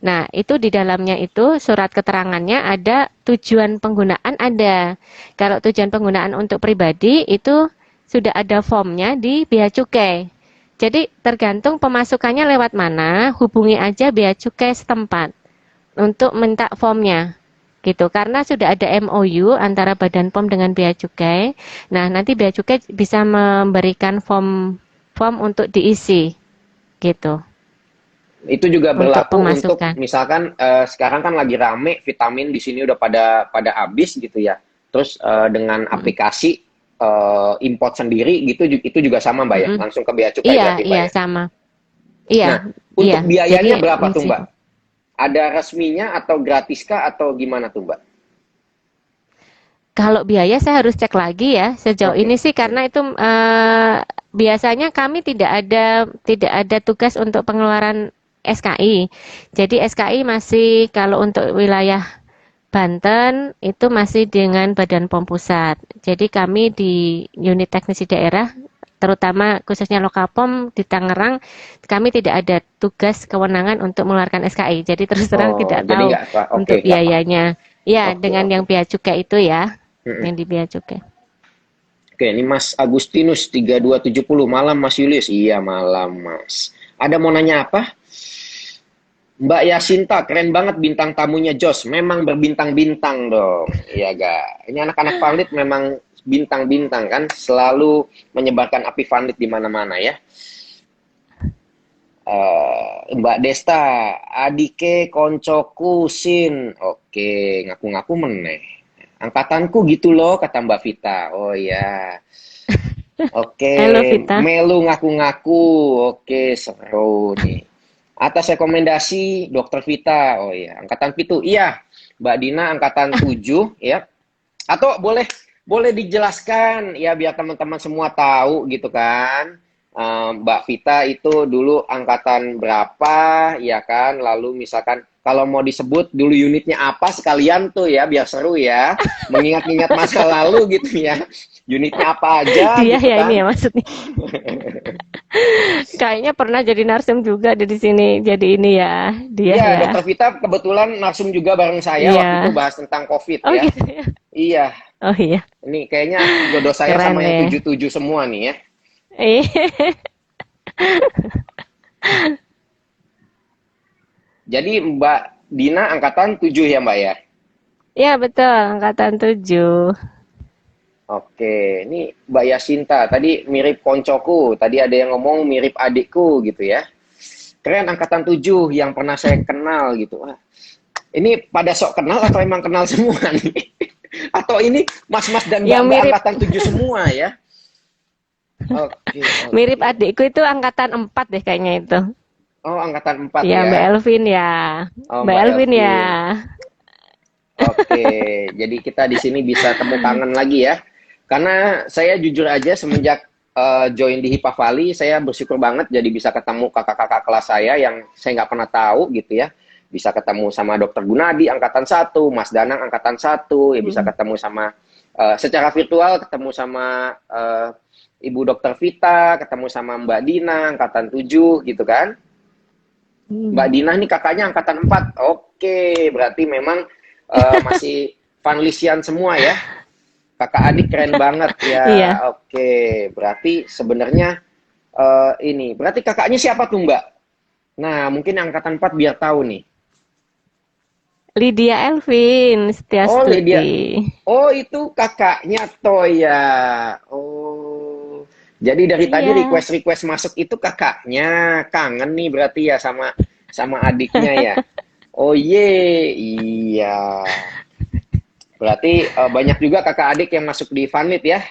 Nah, itu di dalamnya itu surat keterangannya ada tujuan penggunaan ada. Kalau tujuan penggunaan untuk pribadi itu sudah ada formnya di Bea Cukai. Jadi tergantung pemasukannya lewat mana, hubungi aja Bea Cukai setempat untuk minta formnya gitu karena sudah ada MOU antara Badan POM dengan Bea Cukai. Nah, nanti Bea Cukai bisa memberikan form untuk diisi gitu Itu juga untuk berlaku untuk pemasukan. misalkan sekarang kan lagi rame vitamin di sini udah pada habis gitu ya. Terus dengan Mm-mm. aplikasi import sendiri gitu itu juga sama Mbak ya. Mm-mm. Langsung ke bea cukai Iya, berarti Mbak iya ya. sama. Iya, Nah, iya. untuk Jadi biayanya berapa tuh mesti Mbak? Ada resminya atau gratiskah atau gimana tuh Mbak? kalau biaya saya harus cek lagi ya. Sejauh ini Oke. sih karena itu biasanya kami tidak ada tugas untuk pengeluaran SKI. Jadi SKI masih kalau untuk wilayah Banten itu masih dengan Badan POM Pusat. Jadi kami di unit teknisi daerah, terutama khususnya Lokapom di Tangerang, kami tidak ada tugas kewenangan untuk mengeluarkan SKI. Jadi terus terang Oh, tidak jadi tahu nggak, oke, untuk nggak Pak. biayanya. Ya, Oke, dengan oke. yang bea cukai itu ya, Mm-mm. yang di bea cukai. Oke, ini Mas Agustinus 3270 malam Mas Julius. Iya, malam Mas. Ada mau nanya apa? Mbak Yasinta, keren banget bintang tamunya Jos. Memang berbintang-bintang dong. Iya, gak? Ini anak-anak Vanlit memang bintang-bintang kan. Selalu menyebarkan api Vanlit di mana-mana ya. Mbak Desta, adike koncoku Sin. Oke, ngaku-ngaku meneh. Angkatanku gitu loh, kata Mbak Vita. Oh ya. Oke, Halo Vita. Melu ngaku-ngaku. Oke, seru nih. Atas rekomendasi Dokter Vita. Oh iya, angkatan pitu. Iya, Mbak Dina angkatan 7 ya. Atau boleh boleh dijelaskan ya biar teman-teman semua tahu gitu kan. Mbak Vita itu dulu angkatan berapa ya kan? Lalu misalkan kalau mau disebut dulu unitnya apa sekalian tuh ya biar seru ya. Mengingat-ingat masa lalu gitu ya. Unitnya apa aja Dia gitu ya ini kan. ya maksudnya. Kayaknya pernah jadi narsum juga di sini. Jadi ini ya, dia Iya, ya. Dokter Vita kebetulan narsum juga bareng saya waktu itu Iya. bahas tentang COVID Oh ya. gitu ya. Iya, Oh iya. ini kayaknya jodoh saya Keren sama yang deh. 77 semua nih ya. Eh, Jadi Mbak Dina angkatan 7 ya Mbak ya? ya betul, angkatan 7. Oke, ini Mbak Yasinta, tadi mirip koncoku, tadi ada yang ngomong mirip adikku gitu ya. Keren angkatan 7 yang pernah saya kenal gitu. Wah, ini pada sok kenal atau emang kenal semua nih? Atau ini mas-mas dan Yang mbak-mbak mirip angkatan 7 semua ya? Oke, mirip oke. adikku itu angkatan 4 deh kayaknya itu. Oh, angkatan 4 Ya, ya. Mbak Elvin ya. Oh, Mbak Mbak Elvin ya. Elvin. Oke, jadi kita di sini bisa temu tangan lagi ya. Karena saya jujur aja semenjak join di Hipa Valley, saya bersyukur banget jadi bisa ketemu kakak-kakak kelas saya yang saya nggak pernah tahu gitu ya. Bisa ketemu sama Dokter Gunadi angkatan 1, Mas Danang angkatan 1, ya bisa Mm, ketemu sama secara virtual ketemu sama Ibu Dokter Vita, ketemu sama Mbak Dina angkatan 7 gitu kan. Mbak Dina nih kakaknya angkatan 4. Oke, berarti memang masih Vanlisian semua ya. Kakak adik keren banget ya. Iya, Oke, berarti sebenarnya ini. Berarti kakaknya siapa tuh Mbak? Nah, mungkin angkatan 4 biar tahu nih. Lydia Elvin Oh, Lydia. Setiastuti. Oh, itu kakaknya Toya. Oh. Jadi dari tadi Iya. request-request masuk itu kakaknya. Kangen nih berarti ya sama adiknya ya. Oh iya. Berarti banyak juga kakak adik yang masuk di Funlit ya.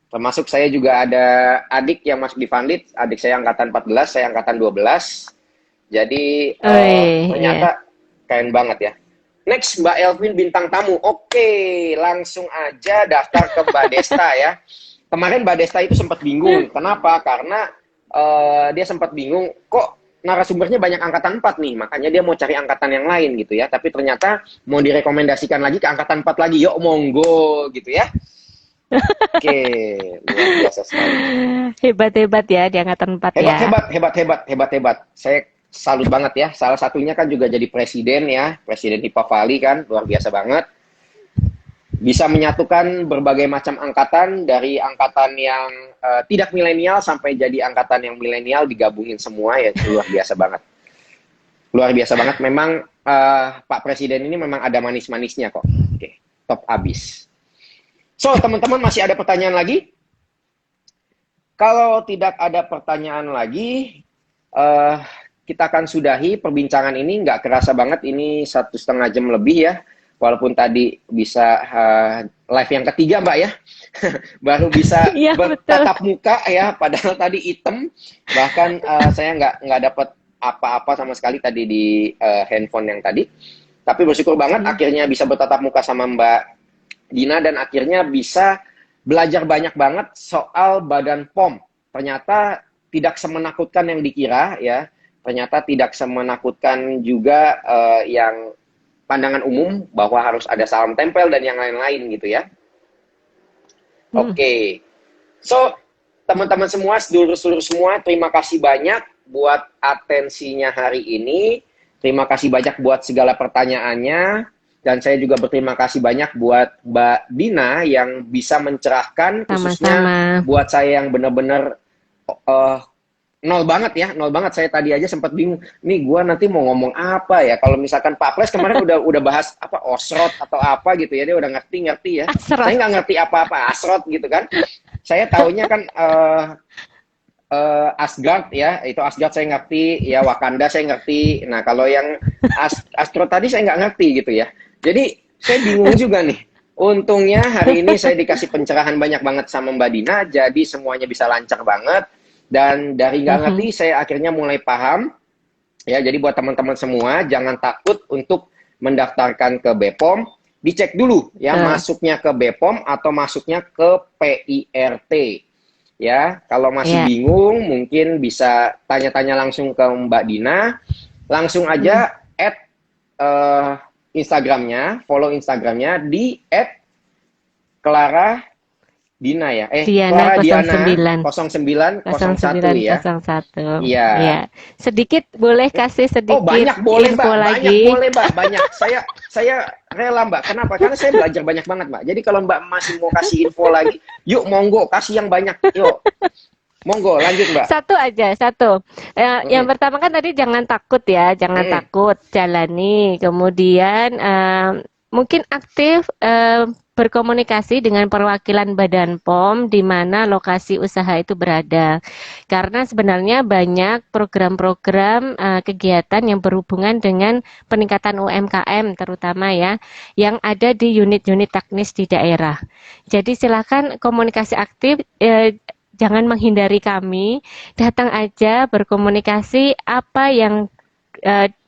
Termasuk saya juga ada adik yang masuk di Funlit. Adik saya angkatan 14, saya angkatan 12. Jadi Iya. ternyata keren banget ya. Next Mbak Elvin bintang tamu. Oke, langsung aja daftar ke Mbak Desta ya. Kemarin Mbak Desta itu sempat bingung. Kenapa? Karena dia sempat bingung kok narasumbernya banyak angkatan 4 nih. Makanya dia mau cari angkatan yang lain gitu ya. Tapi ternyata mau direkomendasikan lagi ke angkatan 4 lagi. Yuk monggo gitu ya. Oke, luar biasa sekali. Hebat-hebat ya di angkatan 4 Hebat, ya. hebat, hebat, hebat, hebat, hebat. Saya salut banget ya. Salah satunya kan juga jadi presiden ya. Presiden Hipa Valley kan. Luar biasa banget. Bisa menyatukan berbagai macam angkatan. Dari angkatan yang tidak milenial sampai jadi angkatan yang milenial digabungin semua ya. Luar biasa banget. Luar biasa banget. Memang Pak Presiden ini memang ada manis-manisnya kok. Oke, top abis. So, teman-teman masih ada pertanyaan lagi? Kalau tidak ada pertanyaan lagi, kita akan sudahi perbincangan ini. Nggak kerasa banget, ini 1,5 jam lebih ya. Walaupun tadi bisa live yang ketiga, Mbak ya. Baru bisa Iya, betul. bertatap muka ya, padahal tadi item. Bahkan saya nggak dapat apa-apa sama sekali tadi di handphone yang tadi. Tapi bersyukur banget akhirnya bisa bertatap muka sama Mbak Dina dan akhirnya bisa belajar banyak banget soal Badan POM. Ternyata tidak semenakutkan yang dikira ya. Ternyata tidak semenakutkan juga yang pandangan umum bahwa harus ada salam tempel dan yang lain-lain gitu ya. Oke. So, teman-teman semua, sedulur-sedulur semua, terima kasih banyak buat atensinya hari ini. Terima kasih banyak buat segala pertanyaannya. Dan saya juga berterima kasih banyak buat Mbak Dina yang bisa mencerahkan, khususnya Sama-sama. buat saya yang benar-benar nol banget ya, nol banget. Saya tadi aja sempat bingung, nih gua nanti mau ngomong apa ya. Kalau misalkan Pak Pres kemarin udah bahas apa osrot atau apa gitu ya, dia udah ngerti ya. Asrot. Saya nggak ngerti apa-apa asrot gitu kan. Saya taunya kan Asgard ya, itu Asgard saya ngerti, ya Wakanda saya ngerti. Nah kalau yang Astro tadi saya nggak ngerti gitu ya. Jadi saya bingung juga nih. Untungnya hari ini saya dikasih pencerahan banyak banget sama Mbak Dina, jadi semuanya bisa lancar banget. Dan dari nggak ngerti saya akhirnya mulai paham. Ya, jadi buat teman-teman semua jangan takut untuk mendaftarkan ke BPOM. Dicek dulu ya masuknya ke BPOM atau masuknya ke PIRT. Ya, kalau masih bingung mungkin bisa tanya-tanya langsung ke Mbak Dina. Langsung aja add Instagramnya, follow Instagramnya di @Clara Dina ya. Diana Clara Diana 09 0901 ya. 0901. Iya. Iya. Sedikit boleh kasih sedikit banyak boleh info Mbak, lagi. banyak boleh Mbak, banyak. Saya rela Mbak. Kenapa? Karena saya belajar banyak banget Mbak. Jadi kalau Mbak masih mau kasih info lagi, yuk monggo kasih yang banyak. Yuk. Monggo lanjut Mbak. Satu aja, satu. Yang pertama kan tadi jangan takut ya, jangan takut, jalani. Kemudian mungkin aktif berkomunikasi dengan perwakilan Badan POM di mana lokasi usaha itu berada. Karena sebenarnya banyak program-program kegiatan yang berhubungan dengan peningkatan UMKM terutama ya, yang ada di unit-unit teknis di daerah. Jadi silakan komunikasi aktif, jangan menghindari kami, datang aja berkomunikasi apa yang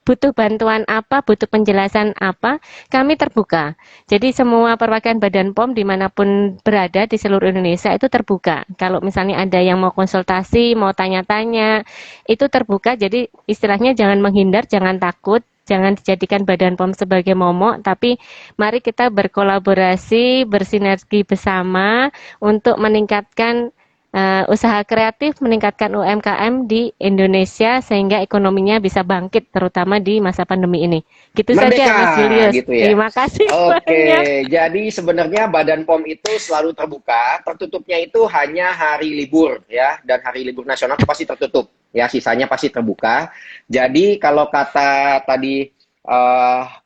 butuh bantuan apa, butuh penjelasan apa, kami terbuka. Jadi semua perwakilan Badan POM dimanapun berada di seluruh Indonesia itu terbuka. Kalau misalnya ada yang mau konsultasi, mau tanya-tanya, itu terbuka. Jadi istilahnya jangan menghindar, jangan takut, Jangan dijadikan Badan POM sebagai momok, tapi mari kita berkolaborasi, bersinergi bersama untuk meningkatkan usaha kreatif, meningkatkan UMKM di Indonesia sehingga ekonominya bisa bangkit, terutama di masa pandemi ini. Gitu saja, Merdeka, Mas Julius. gitu ya. Terima kasih Oke, banyak. jadi sebenarnya Badan POM itu selalu terbuka, tertutupnya itu hanya hari libur ya, dan hari libur nasional itu pasti tertutup ya, sisanya pasti terbuka. Jadi kalau kata tadi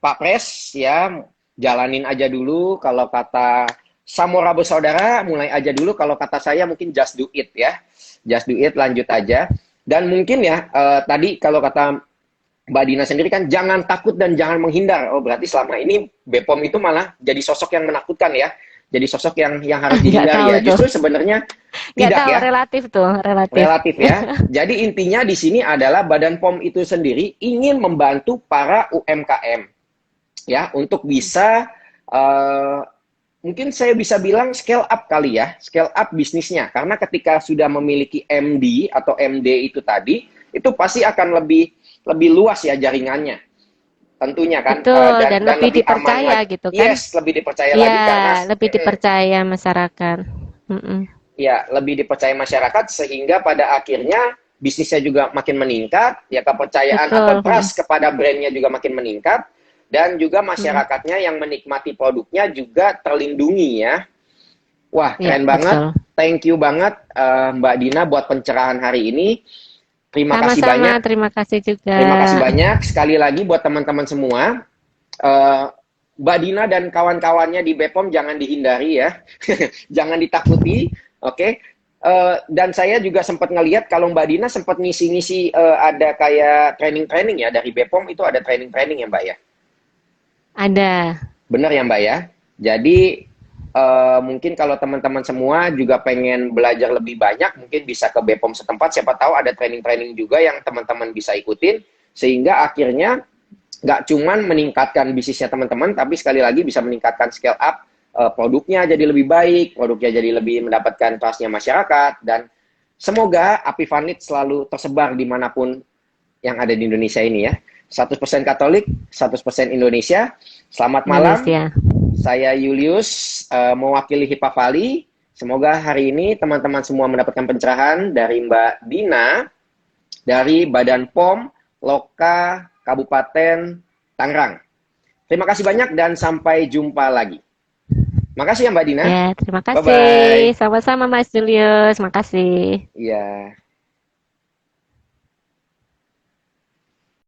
Pak Pres ya, jalanin aja dulu. Kalau kata Samora bersaudara, mulai aja dulu. Kalau kata saya mungkin just do it ya, just do it, lanjut aja. Dan mungkin ya tadi kalau kata Mbak Dina sendiri kan jangan takut dan jangan menghindar. Oh, berarti selama ini BPOM itu malah jadi sosok yang menakutkan ya. Jadi sosok yang harus Nggak dihindari tahu ya. tuh. Justru sebenarnya Nggak tidak tahu, ya. relatif tuh, relatif. Relatif ya. Jadi intinya di sini adalah Badan POM itu sendiri ingin membantu para UMKM ya untuk bisa mungkin saya bisa bilang scale up kali ya, scale up bisnisnya. Karena ketika sudah memiliki MD atau MD itu tadi, itu pasti akan lebih luas ya jaringannya. Tentunya kan. Betul, dan lebih aman dipercaya lagi. gitu kan. Yes, lebih dipercaya lagi karena Iya, lebih dipercaya masyarakat. ya, lebih dipercaya masyarakat sehingga pada akhirnya bisnisnya juga makin meningkat, ya kepercayaan atau Betul. trust kepada brandnya juga makin meningkat. Dan juga masyarakatnya yang menikmati produknya juga terlindungi ya. Wah, Ya, keren banget. betul. Thank you banget Mbak Dina buat pencerahan hari ini. Terima kasih Sama-sama, banyak. terima kasih juga. Terima kasih banyak. Sekali lagi buat teman-teman semua. Mbak Dina dan kawan-kawannya di BPOM jangan dihindari ya. Jangan ditakuti. Oke. Dan saya juga sempat ngelihat kalau Mbak Dina sempat ngisi-ngisi ada kayak training-training ya dari BPOM, itu ada training-training ya Mbak ya. Ada. Benar ya Mbak ya. Jadi mungkin kalau teman-teman semua juga pengen belajar lebih banyak, mungkin bisa ke BPOM setempat. Siapa tahu ada training-training juga yang teman-teman bisa ikutin. Sehingga akhirnya nggak cuman meningkatkan bisnisnya teman-teman, tapi sekali lagi bisa meningkatkan scale up produknya jadi lebih baik, produknya jadi lebih mendapatkan trust-nya masyarakat. Dan semoga Apifanit selalu tersebar dimanapun yang ada di Indonesia ini ya. 100% Katolik, 100% Indonesia. Selamat malam. Indonesia. Saya Julius, mewakili HIPA Valley. Semoga hari ini teman-teman semua mendapatkan pencerahan dari Mbak Dina, dari Badan POM, Loka, Kabupaten Tangerang. Terima kasih banyak dan sampai jumpa lagi. Makasih ya Mbak Dina. Ya, terima kasih. Bye-bye. Sama-sama Mas Julius, makasih. Iya.